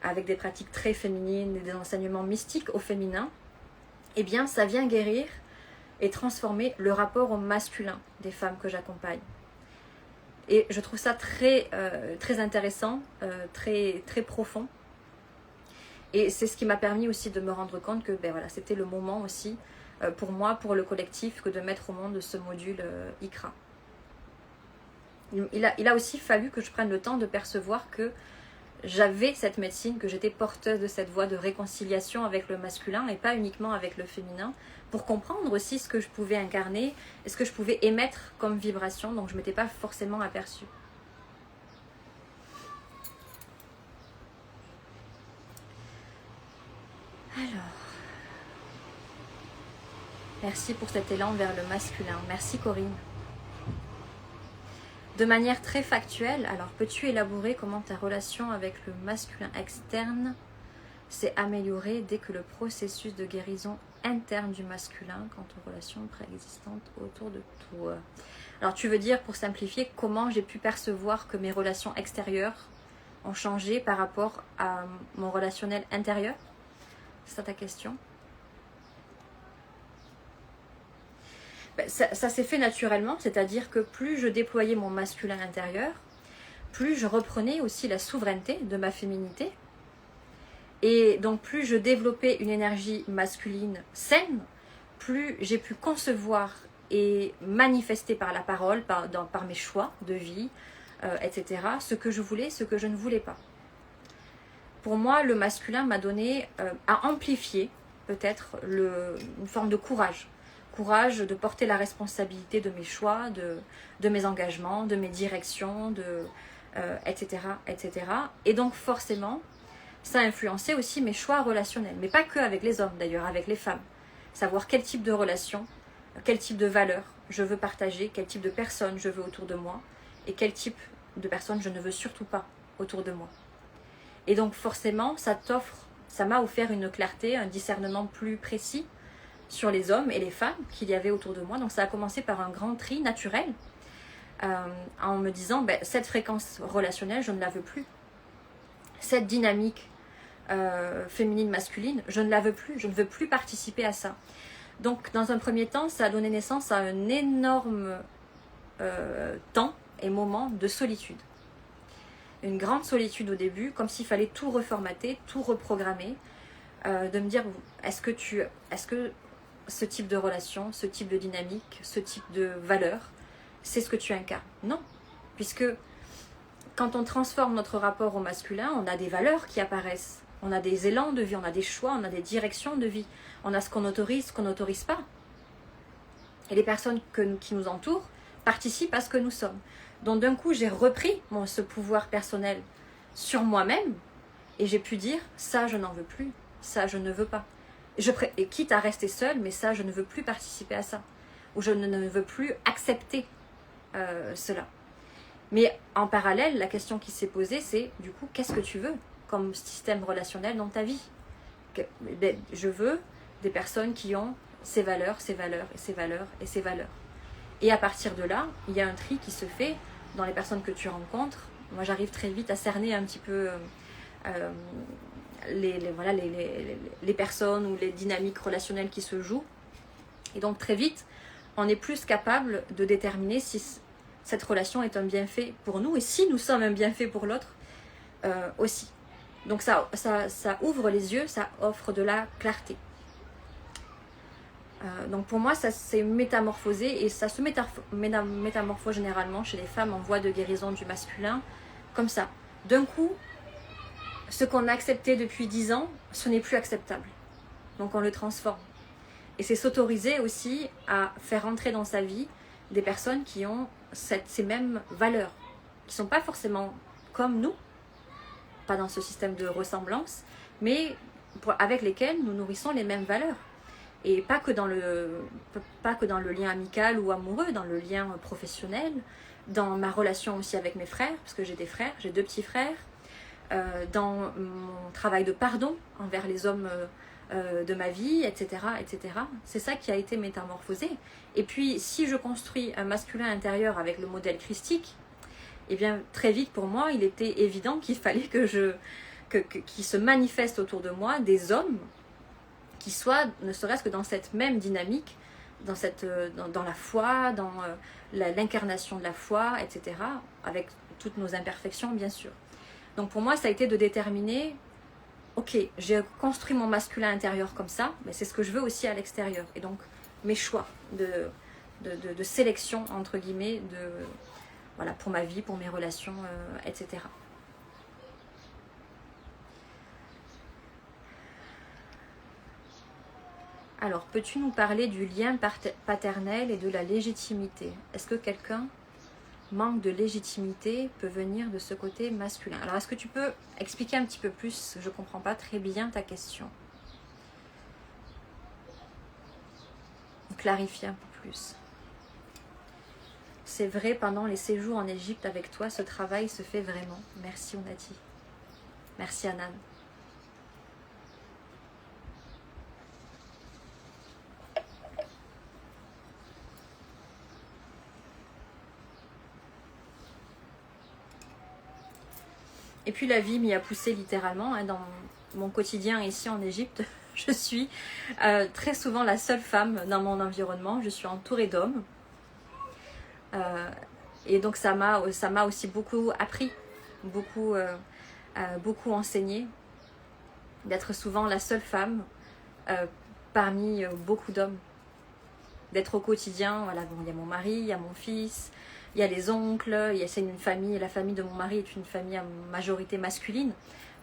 avec des pratiques très féminines et des enseignements mystiques au féminin, eh bien ça vient guérir et transformer le rapport au masculin des femmes que j'accompagne. Et je trouve ça très, très intéressant, très, très profond. Et c'est ce qui m'a permis aussi de me rendre compte que voilà, c'était le moment aussi pour moi, pour le collectif, que de mettre au monde ce module ICRA. Il a aussi fallu que je prenne le temps de percevoir que j'avais cette médecine, que j'étais porteuse de cette voie de réconciliation avec le masculin et pas uniquement avec le féminin, pour comprendre aussi ce que je pouvais incarner et ce que je pouvais émettre comme vibration, donc je ne m'étais pas forcément aperçue. Alors, merci pour cet élan vers le masculin. Merci Corinne. De manière très factuelle, alors peux-tu élaborer comment ta relation avec le masculin externe s'est améliorée dès que le processus de guérison interne du masculin quant aux relations préexistantes autour de toi? Alors tu veux dire, pour simplifier, comment j'ai pu percevoir que mes relations extérieures ont changé par rapport à mon relationnel intérieur? C'est ça ta question? Ça s'est fait naturellement, c'est-à-dire que plus je déployais mon masculin intérieur, plus je reprenais aussi la souveraineté de ma féminité. Et donc plus je développais une énergie masculine saine, plus j'ai pu concevoir et manifester par la parole, par mes choix de vie, etc., ce que je voulais, ce que je ne voulais pas. Pour moi, le masculin m'a donné, a amplifié peut-être une forme de courage. Courage de porter la responsabilité de mes choix, de mes engagements, de mes directions, etc., etc. Et donc forcément, ça a influencé aussi mes choix relationnels. Mais pas que avec les hommes d'ailleurs, avec les femmes. Savoir quel type de relation, quel type de valeurs je veux partager, quel type de personnes je veux autour de moi et quel type de personnes je ne veux surtout pas autour de moi. Et donc forcément, ça m'a offert une clarté, un discernement plus précis sur les hommes et les femmes qu'il y avait autour de moi. Donc ça a commencé par un grand tri naturel, en me disant, cette fréquence relationnelle, je ne la veux plus. Cette dynamique féminine-masculine, je ne la veux plus, je ne veux plus participer à ça. Donc dans un premier temps, ça a donné naissance à un énorme temps et moment de solitude. Une grande solitude au début, comme s'il fallait tout reformater, tout reprogrammer, de me dire, est-ce que ce type de relation, ce type de dynamique, ce type de valeur, c'est ce que tu incarnes? Non, puisque quand on transforme notre rapport au masculin, on a des valeurs qui apparaissent. On a des élans de vie, on a des choix, on a des directions de vie. On a ce qu'on autorise, ce qu'on n'autorise pas. Et les personnes qui nous entourent participent à ce que nous sommes. Donc d'un coup, j'ai repris ce pouvoir personnel sur moi-même et j'ai pu dire, ça je n'en veux plus, ça je ne veux pas. Et quitte à rester seule, mais ça je ne veux plus participer à ça. Ou je ne veux plus accepter cela. Mais en parallèle, la question qui s'est posée, c'est du coup, qu'est-ce que tu veux comme système relationnel dans ta vie? Je veux des personnes qui ont ces valeurs, ces valeurs, et ces valeurs, et ces valeurs. Et à partir de là, il y a un tri qui se fait dans les personnes que tu rencontres. Moi, j'arrive très vite à cerner un petit peu les personnes ou les dynamiques relationnelles qui se jouent. Et donc, très vite, on est plus capable de déterminer si cette relation est un bienfait pour nous et si nous sommes un bienfait pour l'autre aussi. Donc, ça ouvre les yeux, ça offre de la clarté. Donc pour moi, ça s'est métamorphosé et ça se métamorphose généralement chez les femmes en voie de guérison du masculin, comme ça. D'un coup, ce qu'on a accepté depuis 10 ans, ce n'est plus acceptable. Donc on le transforme. Et c'est s'autoriser aussi à faire entrer dans sa vie des personnes qui ont ces mêmes valeurs, qui ne sont pas forcément comme nous, pas dans ce système de ressemblance, mais avec lesquelles nous nourrissons les mêmes valeurs. Et pas que dans le lien amical ou amoureux, dans le lien professionnel, dans ma relation aussi avec mes frères, parce que j'ai des frères, j'ai 2 petits frères, dans mon travail de pardon envers les hommes de ma vie, etc., etc. C'est ça qui a été métamorphosé. Et puis, si je construis un masculin intérieur avec le modèle christique, eh bien, très vite pour moi, il était évident qu'il fallait qu'il se manifeste autour de moi des hommes qui soient, ne serait-ce que dans cette même dynamique, dans la foi, dans l'incarnation de la foi, etc., avec toutes nos imperfections, bien sûr. Donc pour moi, ça a été de déterminer, ok, j'ai construit mon masculin intérieur comme ça, mais c'est ce que je veux aussi à l'extérieur. Et donc, mes choix de sélection, entre guillemets, voilà, pour ma vie, pour mes relations, etc. Alors, peux-tu nous parler du lien paternel et de la légitimité? Est-ce que quelqu'un manque de légitimité peut venir de ce côté masculin? Alors, est-ce que tu peux expliquer un petit peu plus? Je ne comprends pas très bien ta question. Clarifier un peu plus. C'est vrai, pendant les séjours en Égypte avec toi, ce travail se fait vraiment. Merci Onati. Merci Anan. Et puis la vie m'y a poussé littéralement. Hein, dans mon quotidien ici en Égypte, je suis très souvent la seule femme dans mon environnement. Je suis entourée d'hommes. Et donc ça m'a aussi beaucoup appris, beaucoup enseigné, d'être souvent la seule femme parmi beaucoup d'hommes. D'être au quotidien, voilà, bon, il y a mon mari, il y a mon fils, il y a les oncles, c'est une famille, la famille de mon mari est une famille à majorité masculine.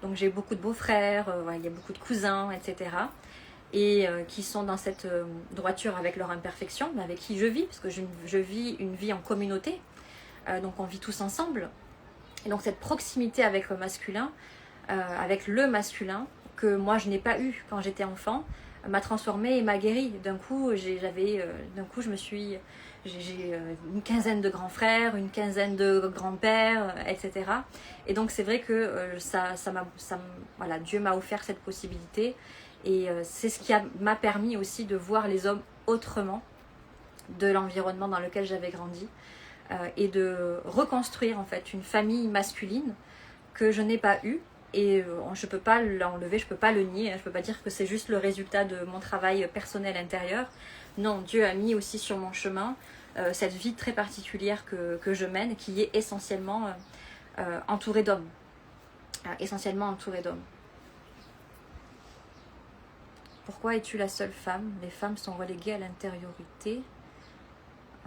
Donc j'ai beaucoup de beaux-frères, il y a beaucoup de cousins, etc. Et qui sont dans cette droiture avec leur imperfection, mais avec qui je vis, parce que je vis une vie en communauté. Donc on vit tous ensemble. Et donc cette proximité avec le masculin, que moi je n'ai pas eu quand j'étais enfant, m'a transformée et m'a guérie. D'un coup, j'ai une quinzaine de grands frères, une quinzaine de grands-pères, etc. Et donc c'est vrai que voilà, Dieu m'a offert cette possibilité et c'est ce qui m'a permis aussi de voir les hommes autrement de l'environnement dans lequel j'avais grandi et de reconstruire en fait une famille masculine que je n'ai pas eue. Et je ne peux pas l'enlever, je ne peux pas le nier, je ne peux pas dire que c'est juste le résultat de mon travail personnel intérieur. Non, Dieu a mis aussi sur mon chemin cette vie très particulière que je mène, qui est essentiellement entourée d'hommes. Essentiellement entourée d'hommes. Pourquoi es-tu la seule femme? Les femmes sont reléguées à l'intériorité.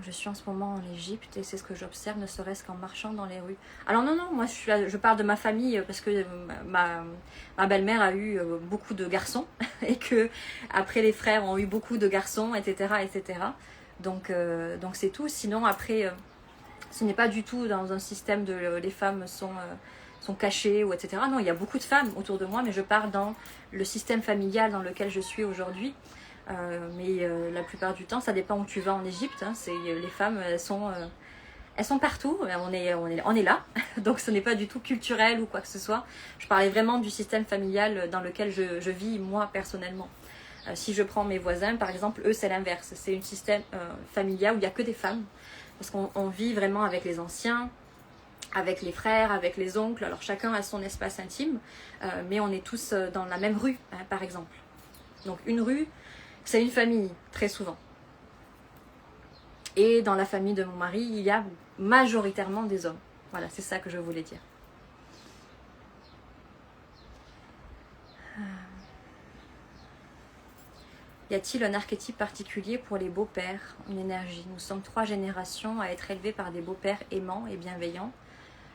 Je suis en ce moment en Égypte et c'est ce que j'observe, ne serait-ce qu'en marchant dans les rues. Alors non, moi je parle de ma famille parce que ma belle-mère a eu beaucoup de garçons et que après les frères ont eu beaucoup de garçons, etc. etc. Donc c'est tout. Sinon après, ce n'est pas du tout dans un système de les femmes sont cachées ou etc. Non, il y a beaucoup de femmes autour de moi, mais je parle dans le système familial dans lequel je suis aujourd'hui. Mais la plupart du temps, ça dépend où tu vas en Égypte. Hein, les femmes, elles sont partout. On est là. Donc ce n'est pas du tout culturel ou quoi que ce soit. Je parlais vraiment du système familial dans lequel je vis, moi, personnellement. Si je prends mes voisins, par exemple, eux, c'est l'inverse. C'est un système familial où il n'y a que des femmes. Parce qu'on vit vraiment avec les anciens, avec les frères, avec les oncles. Alors chacun a son espace intime. Mais on est tous dans la même rue, hein, par exemple. Donc une rue, c'est une famille, très souvent. Et dans la famille de mon mari, il y a majoritairement des hommes. Voilà, c'est ça que je voulais dire. Y a-t-il un archétype particulier pour les beaux-pères, une énergie? Nous sommes 3 générations à être élevés par des beaux-pères aimants et bienveillants.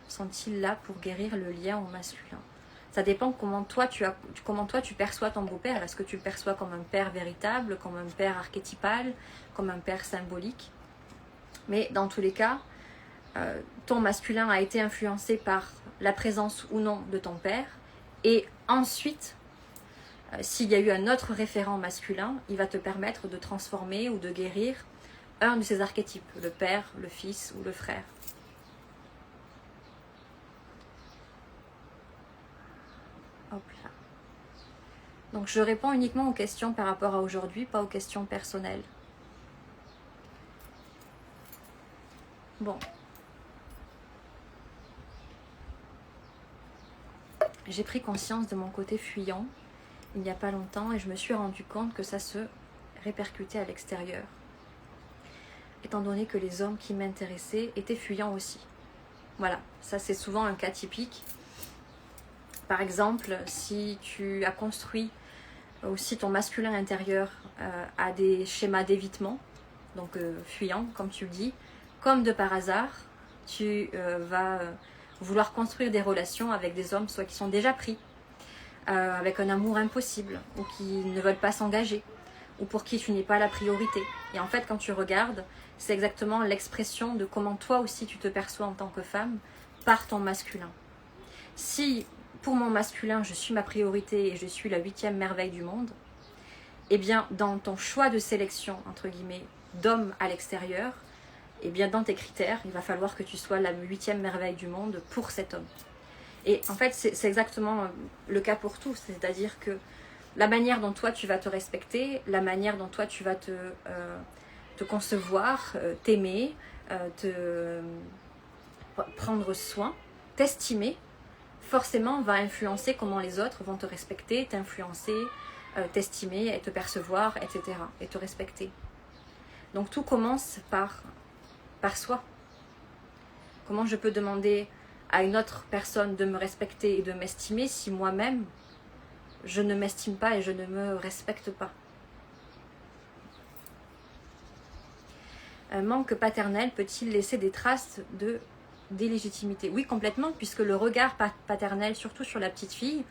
Sont-ils là pour guérir le lien au masculin? Ça dépend comment toi tu perçois ton beau-père. Est-ce que tu le perçois comme un père véritable, comme un père archétypal, comme un père symbolique? Mais dans tous les cas, ton masculin a été influencé par la présence ou non de ton père. Et ensuite, s'il y a eu un autre référent masculin, il va te permettre de transformer ou de guérir un de ces archétypes, le père, le fils ou le frère. Hop là. Donc je réponds uniquement aux questions par rapport à aujourd'hui, pas aux questions personnelles. Bon. J'ai pris conscience de mon côté fuyant il n'y a pas longtemps et je me suis rendu compte que ça se répercutait à l'extérieur. Étant donné que les hommes qui m'intéressaient étaient fuyants aussi. Voilà, ça c'est souvent un cas typique. Par exemple, si tu as construit aussi ton masculin intérieur a des schémas d'évitement, donc fuyant, comme tu le dis, comme de par hasard, tu vas vouloir construire des relations avec des hommes soit qui sont déjà pris, avec un amour impossible, ou qui ne veulent pas s'engager, ou pour qui tu n'es pas la priorité. Et en fait, quand tu regardes, c'est exactement l'expression de comment toi aussi tu te perçois en tant que femme par ton masculin. Si pour mon masculin, je suis ma priorité et je suis la 8e merveille du monde, eh bien, dans ton choix de sélection, entre guillemets, d'homme à l'extérieur, eh bien, dans tes critères, il va falloir que tu sois la 8e merveille du monde pour cet homme. Et en fait, c'est exactement le cas pour tous. C'est-à-dire que la manière dont toi, tu vas te respecter, la manière dont toi, tu vas te concevoir, t'aimer, te prendre soin, t'estimer, forcément va influencer comment les autres vont te respecter, t'influencer, t'estimer, et te percevoir, etc. et te respecter. Donc tout commence par soi. Comment je peux demander à une autre personne de me respecter et de m'estimer si moi-même je ne m'estime pas et je ne me respecte pas? Un manque paternel peut-il laisser des traces d'illégitimité? Oui, complètement, puisque le regard paternel, surtout sur la petite fille,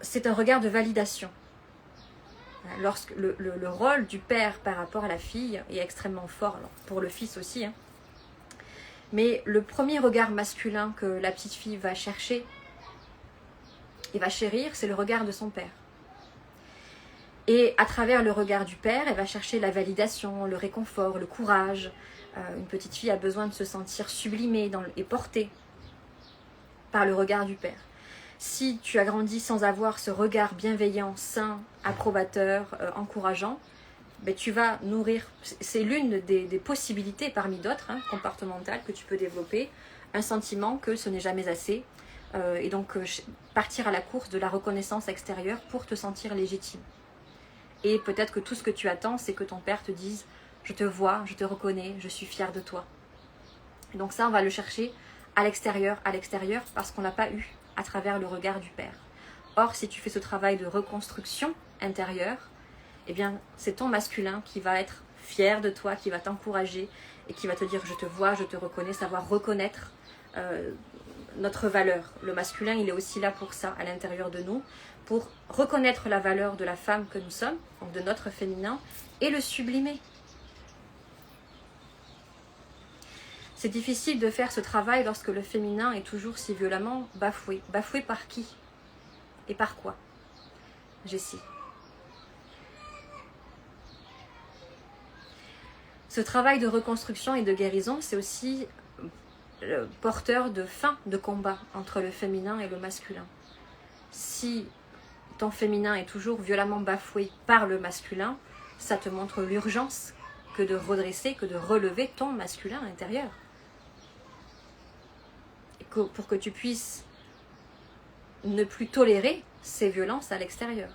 c'est un regard de validation. Lorsque le rôle du père par rapport à la fille est extrêmement fort, alors pour le fils aussi, hein. Mais le premier regard masculin que la petite fille va chercher et va chérir, c'est le regard de son père. Et à travers le regard du père, elle va chercher la validation, le réconfort, le courage. Une petite fille a besoin de se sentir sublimée et portée par le regard du père. Si tu as grandi sans avoir ce regard bienveillant, sain, approbateur, encourageant, ben tu vas nourrir, c'est l'une des possibilités parmi d'autres, hein, comportementales que tu peux développer, un sentiment que ce n'est jamais assez, et donc partir à la course de la reconnaissance extérieure pour te sentir légitime. Et peut-être que tout ce que tu attends, c'est que ton père te dise « je te vois, je te reconnais, je suis fière de toi ». Donc ça, on va le chercher à l'extérieur, parce qu'on ne l'a pas eu à travers le regard du père. Or, si tu fais ce travail de reconstruction intérieure, eh bien, c'est ton masculin qui va être fier de toi, qui va t'encourager et qui va te dire je te vois, je te reconnais, savoir reconnaître notre valeur. Le masculin, il est aussi là pour ça, à l'intérieur de nous, pour reconnaître la valeur de la femme que nous sommes, donc de notre féminin, et le sublimer. C'est difficile de faire ce travail lorsque le féminin est toujours si violemment bafoué. Bafoué par qui? Et par quoi? Jessie. Ce travail de reconstruction et de guérison, c'est aussi porteur de fin de combat entre le féminin et le masculin. Si ton féminin est toujours violemment bafoué par le masculin, ça te montre l'urgence que de redresser, que de relever ton masculin intérieur. Et pour que tu puisses ne plus tolérer ces violences à l'extérieur.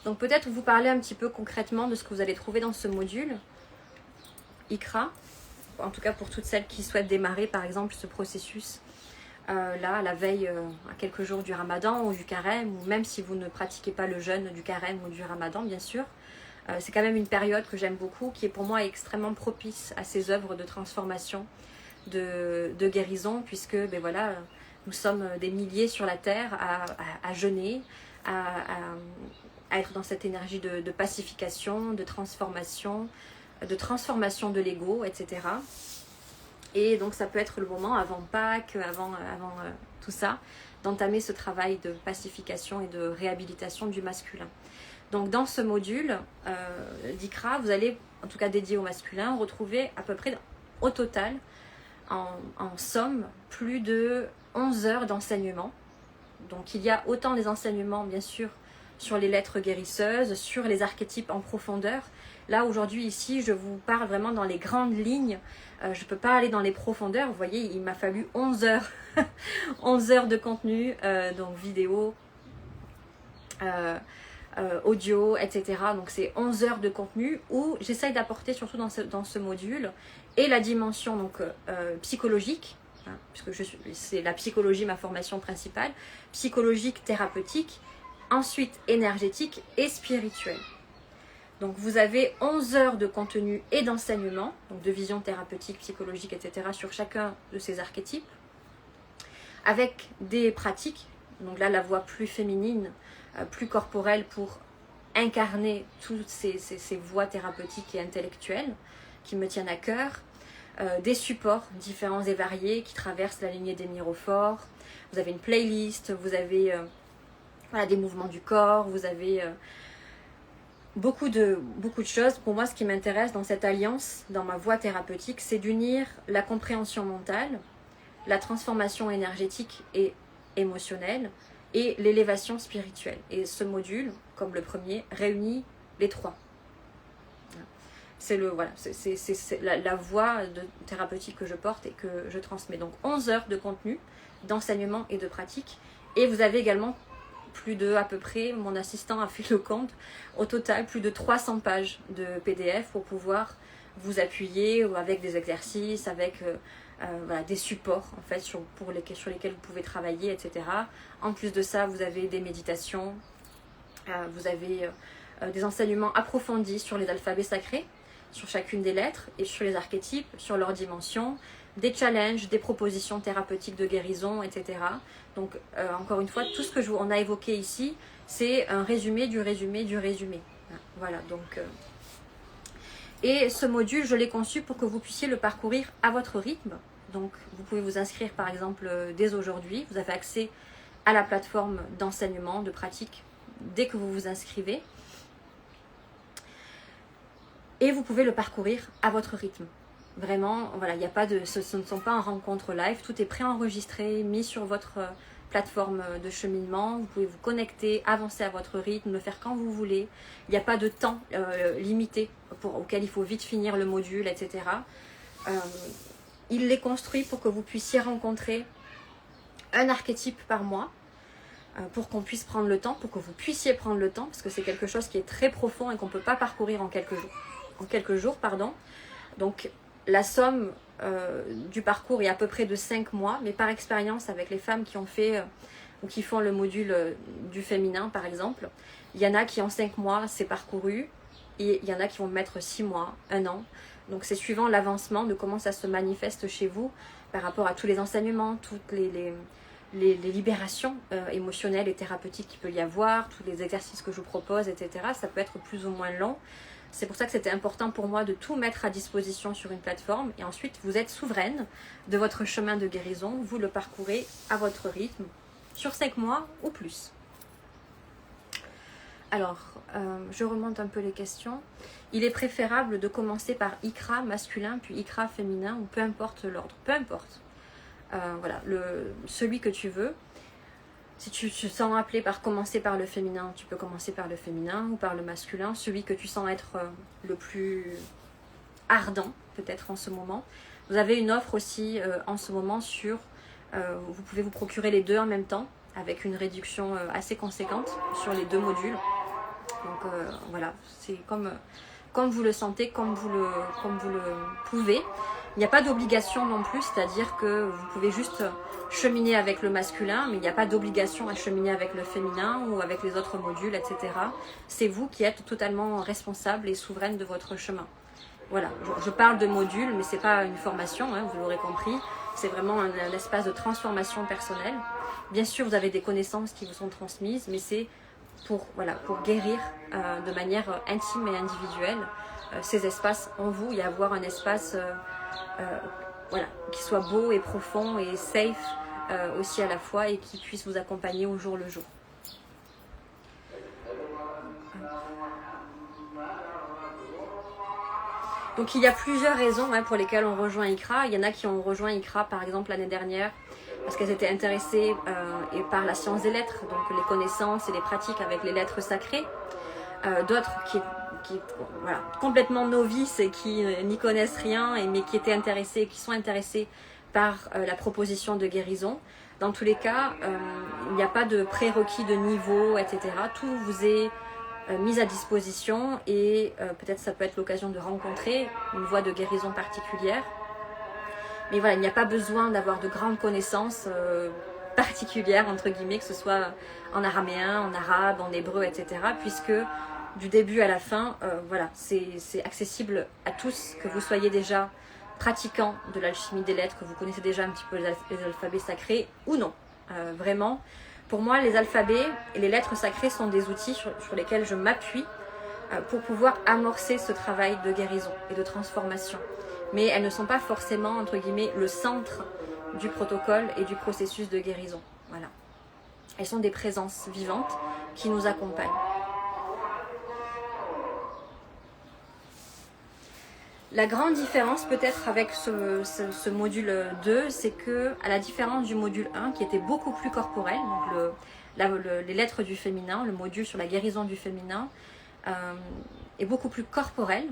Donc peut-être vous parler un petit peu concrètement de ce que vous allez trouver dans ce module Ikra, en tout cas pour toutes celles qui souhaitent démarrer par exemple ce processus là à la veille, à quelques jours du Ramadan ou du Carême, ou même si vous ne pratiquez pas le jeûne du Carême ou du Ramadan bien sûr. C'est quand même une période que j'aime beaucoup, qui est pour moi extrêmement propice à ces œuvres de transformation, de guérison, puisque ben voilà, nous sommes des milliers sur la terre à jeûner, à être dans cette énergie de pacification, de transformation de l'ego, etc. Et donc ça peut être le moment avant Pâques, avant tout ça, d'entamer ce travail de pacification et de réhabilitation du masculin. Donc dans ce module d'Ikra, vous allez, en tout cas dédié au masculin, retrouver à peu près au total, en somme, plus de 11 heures d'enseignement. Donc il y a autant des enseignements bien sûr sur les lettres guérisseuses, sur les archétypes en profondeur. Là aujourd'hui ici je vous parle vraiment dans les grandes lignes, je ne peux pas aller dans les profondeurs, vous voyez il m'a fallu 11 heures, 11 heures de contenu, donc vidéo, audio, etc. Donc c'est 11 heures de contenu où j'essaye d'apporter surtout dans ce module et la dimension donc, psychologique, hein, puisque c'est la psychologie ma formation principale, psychologique, thérapeutique, ensuite énergétique et spirituelle. Donc vous avez 11 heures de contenu et d'enseignement, donc de vision thérapeutique, psychologique, etc. sur chacun de ces archétypes, avec des pratiques, donc là la voix plus féminine, plus corporelle pour incarner toutes ces voies thérapeutiques et intellectuelles qui me tiennent à cœur, des supports différents et variés qui traversent la lignée des mirophores, vous avez une playlist, vous avez voilà, des mouvements du corps, vous avez beaucoup de choses. Pour moi, ce qui m'intéresse dans cette alliance, dans ma voie thérapeutique, c'est d'unir la compréhension mentale, la transformation énergétique et émotionnelle et l'élévation spirituelle. Et ce module, comme le premier, réunit les trois. C'est la voie thérapeutique que je porte et que je transmets. Donc 11 heures de contenu, d'enseignement et de pratique. Et vous avez également plus de, à peu près, mon assistant a fait le compte, au total plus de 300 pages de PDF pour pouvoir vous appuyer avec des exercices, avec voilà, des supports en fait sur lesquels vous pouvez travailler, etc. En plus de ça, vous avez des méditations, vous avez des enseignements approfondis sur les alphabets sacrés, sur chacune des lettres et sur les archétypes, sur leurs dimensions, des challenges, des propositions thérapeutiques de guérison, etc. Donc encore une fois, tout ce que on a évoqué ici, c'est un résumé du résumé du résumé. Voilà, donc... Et ce module, je l'ai conçu pour que vous puissiez le parcourir à votre rythme. Donc, vous pouvez vous inscrire par exemple dès aujourd'hui. Vous avez accès à la plateforme d'enseignement, de pratique, dès que vous vous inscrivez. Et vous pouvez le parcourir à votre rythme. Vraiment, voilà, il n'y a pas de, ce ne sont pas en rencontre live. Tout est préenregistré, mis sur votre plateforme de cheminement. Vous pouvez vous connecter, avancer à votre rythme, le faire quand vous voulez. Il n'y a pas de temps limité auquel il faut vite finir le module, etc. Il est construit pour que vous puissiez rencontrer un archétype par mois, pour qu'on puisse prendre le temps, pour que vous puissiez prendre le temps, parce que c'est quelque chose qui est très profond et qu'on ne peut pas parcourir en quelques jours. Donc la somme du parcours est à peu près de 5 mois, mais par expérience avec les femmes qui ont fait ou qui font le module du féminin par exemple. Il y en a qui en 5 mois c'est parcouru et il y en a qui vont mettre 6 mois, 1 an. Donc c'est suivant l'avancement de comment ça se manifeste chez vous par rapport à tous les enseignements, toutes les libérations émotionnelles et thérapeutiques qu'il peut y avoir, tous les exercices que je vous propose, etc. Ça peut être plus ou moins long. C'est pour ça que c'était important pour moi de tout mettre à disposition sur une plateforme. Et ensuite, vous êtes souveraine de votre chemin de guérison. Vous le parcourez à votre rythme, sur 5 mois ou plus. Alors, je remonte un peu les questions. Il est préférable de commencer par Ikra masculin, puis Ikra féminin, ou peu importe l'ordre. Peu importe. Voilà, celui que tu veux. Si tu te sens appelé par commencer par le féminin, tu peux commencer par le féminin ou par le masculin, celui que tu sens être le plus ardent, peut-être en ce moment. Vous avez une offre aussi en ce moment sur, vous pouvez vous procurer les deux en même temps, avec une réduction assez conséquente sur les 2 modules. Donc voilà, c'est comme vous le sentez, comme vous le pouvez. Il n'y a pas d'obligation non plus, c'est-à-dire que vous pouvez juste cheminer avec le masculin, mais il n'y a pas d'obligation à cheminer avec le féminin ou avec les autres modules, etc. C'est vous qui êtes totalement responsable et souveraine de votre chemin. Voilà, je parle de modules, mais ce n'est pas une formation, hein, vous l'aurez compris. C'est vraiment un espace de transformation personnelle. Bien sûr, vous avez des connaissances qui vous sont transmises, mais c'est pour guérir de manière intime et individuelle ces espaces en vous et avoir un espace qui soit beau et profond et safe aussi à la fois et qui puisse vous accompagner au jour le jour. Donc il y a plusieurs raisons pour lesquelles on rejoint Ikra. Il y en a qui ont rejoint Ikra par exemple l'année dernière parce qu'elles étaient intéressées par la science des lettres, donc les connaissances et les pratiques avec les lettres sacrées. D'autres qui complètement novices et qui n'y connaissent rien, mais qui étaient intéressés, qui sont intéressés par la proposition de guérison. Dans tous les cas, il n'y a pas de prérequis de niveau, etc. Tout vous est mis à disposition et peut-être ça peut être l'occasion de rencontrer une voie de guérison particulière. Mais voilà, il n'y a pas besoin d'avoir de grandes connaissances particulières, entre guillemets, que ce soit en araméen, en arabe, en hébreu, etc. Puisque du début à la fin, c'est accessible à tous, que vous soyez déjà pratiquant de l'alchimie des lettres, que vous connaissez déjà un petit peu les alphabets sacrés ou non. Vraiment, pour moi, les alphabets et les lettres sacrées sont des outils sur lesquels je m'appuie pour pouvoir amorcer ce travail de guérison et de transformation. Mais elles ne sont pas forcément, entre guillemets, le centre du protocole et du processus de guérison. Voilà. Elles sont des présences vivantes qui nous accompagnent. La grande différence peut-être avec ce module 2, c'est que, à la différence du module 1 qui était beaucoup plus corporel, donc les lettres du féminin, le module sur la guérison du féminin est beaucoup plus corporel,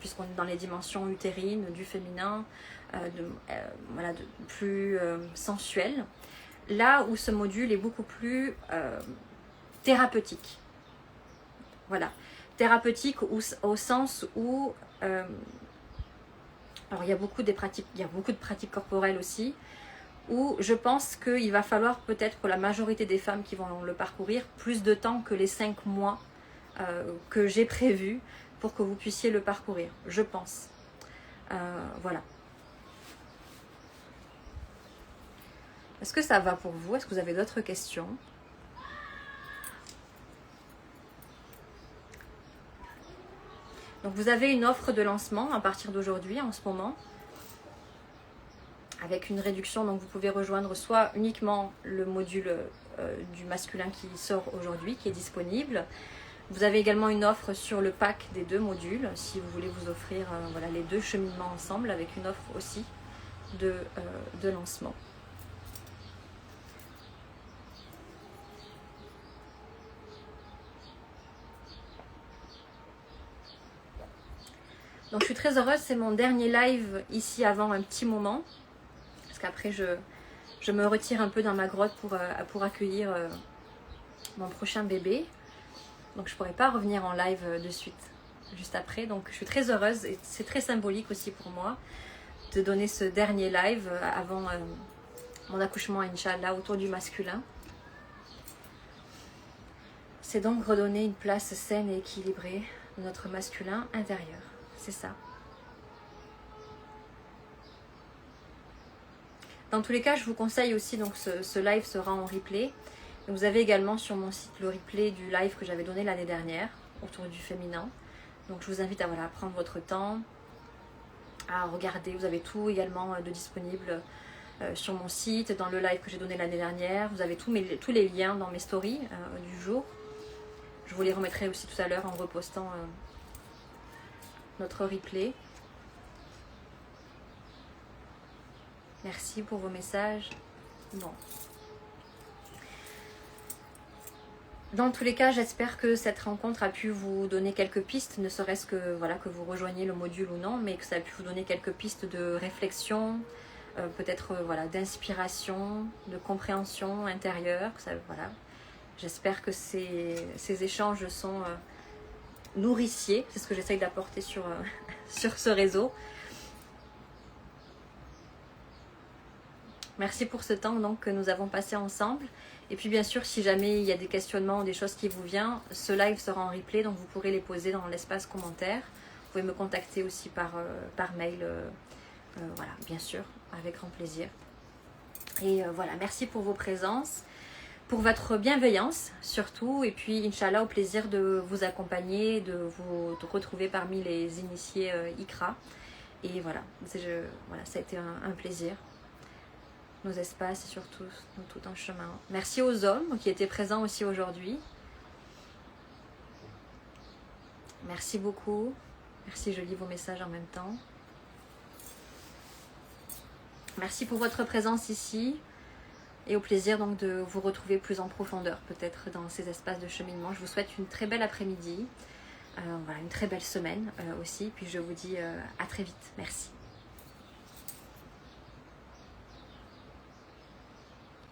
puisqu'on est dans les dimensions utérines du féminin, plus sensuel. Là où ce module est beaucoup plus thérapeutique. Voilà. Thérapeutique au sens où alors il y a beaucoup de pratiques corporelles aussi, où je pense qu'il va falloir peut-être pour la majorité des femmes qui vont le parcourir plus de temps que les 5 mois que j'ai prévus pour que vous puissiez le parcourir, je pense. Voilà. Est-ce que ça va pour vous? Est-ce que vous avez d'autres questions? Donc vous avez une offre de lancement à partir d'aujourd'hui en ce moment avec une réduction, donc vous pouvez rejoindre soit uniquement le module du masculin qui sort aujourd'hui, qui est disponible. Vous avez également une offre sur le pack des 2 modules si vous voulez vous offrir les 2 cheminements ensemble avec une offre aussi de lancement. Donc je suis très heureuse, c'est mon dernier live ici avant un petit moment. Parce qu'après je me retire un peu dans ma grotte pour accueillir mon prochain bébé. Donc je ne pourrai pas revenir en live de suite, juste après. Donc je suis très heureuse et c'est très symbolique aussi pour moi de donner ce dernier live avant mon accouchement, Inch'Allah, autour du masculin. c'est donc redonner une place saine et équilibrée de notre masculin intérieur. C'est ça. Dans tous les cas, je vous conseille aussi, donc ce live sera en replay. Vous avez également sur mon site le replay du live que j'avais donné l'année dernière autour du féminin. Donc je vous invite à voilà, prendre votre temps, à regarder. Vous avez tout également de disponible sur mon site, dans le live que j'ai donné l'année dernière. Vous avez tous les liens dans mes stories du jour. Je vous les remettrai aussi tout à l'heure en repostant notre replay. Merci pour vos messages. Bon. Dans tous les cas, j'espère que cette rencontre a pu vous donner quelques pistes, ne serait-ce que, voilà, que vous rejoigniez le module ou non, mais que ça a pu vous donner quelques pistes de réflexion, peut-être voilà, d'inspiration, de compréhension intérieure. Ça, voilà. J'espère que ces échanges sont nourriciers, c'est ce que j'essaye d'apporter sur, sur ce réseau. Merci pour ce temps donc, que nous avons passé ensemble. Et puis bien sûr, si jamais il y a des questionnements ou des choses qui vous viennent, ce live sera en replay, donc vous pourrez les poser dans l'espace commentaire. Vous pouvez me contacter aussi par mail, voilà, bien sûr, avec grand plaisir. Et voilà, merci pour vos présences, pour votre bienveillance surtout, et puis Inch'Allah, au plaisir de vous accompagner, de vous retrouver parmi les initiés Iqra. Et voilà, voilà, ça a été un plaisir. Nos espaces et surtout tout un chemin. Merci aux hommes qui étaient présents aussi aujourd'hui. Merci beaucoup. Merci, je lis vos messages en même temps. Merci pour votre présence ici et au plaisir donc de vous retrouver plus en profondeur peut-être dans ces espaces de cheminement. Je vous souhaite une très belle après-midi, voilà, une très belle semaine aussi. Puis je vous dis à très vite. Merci.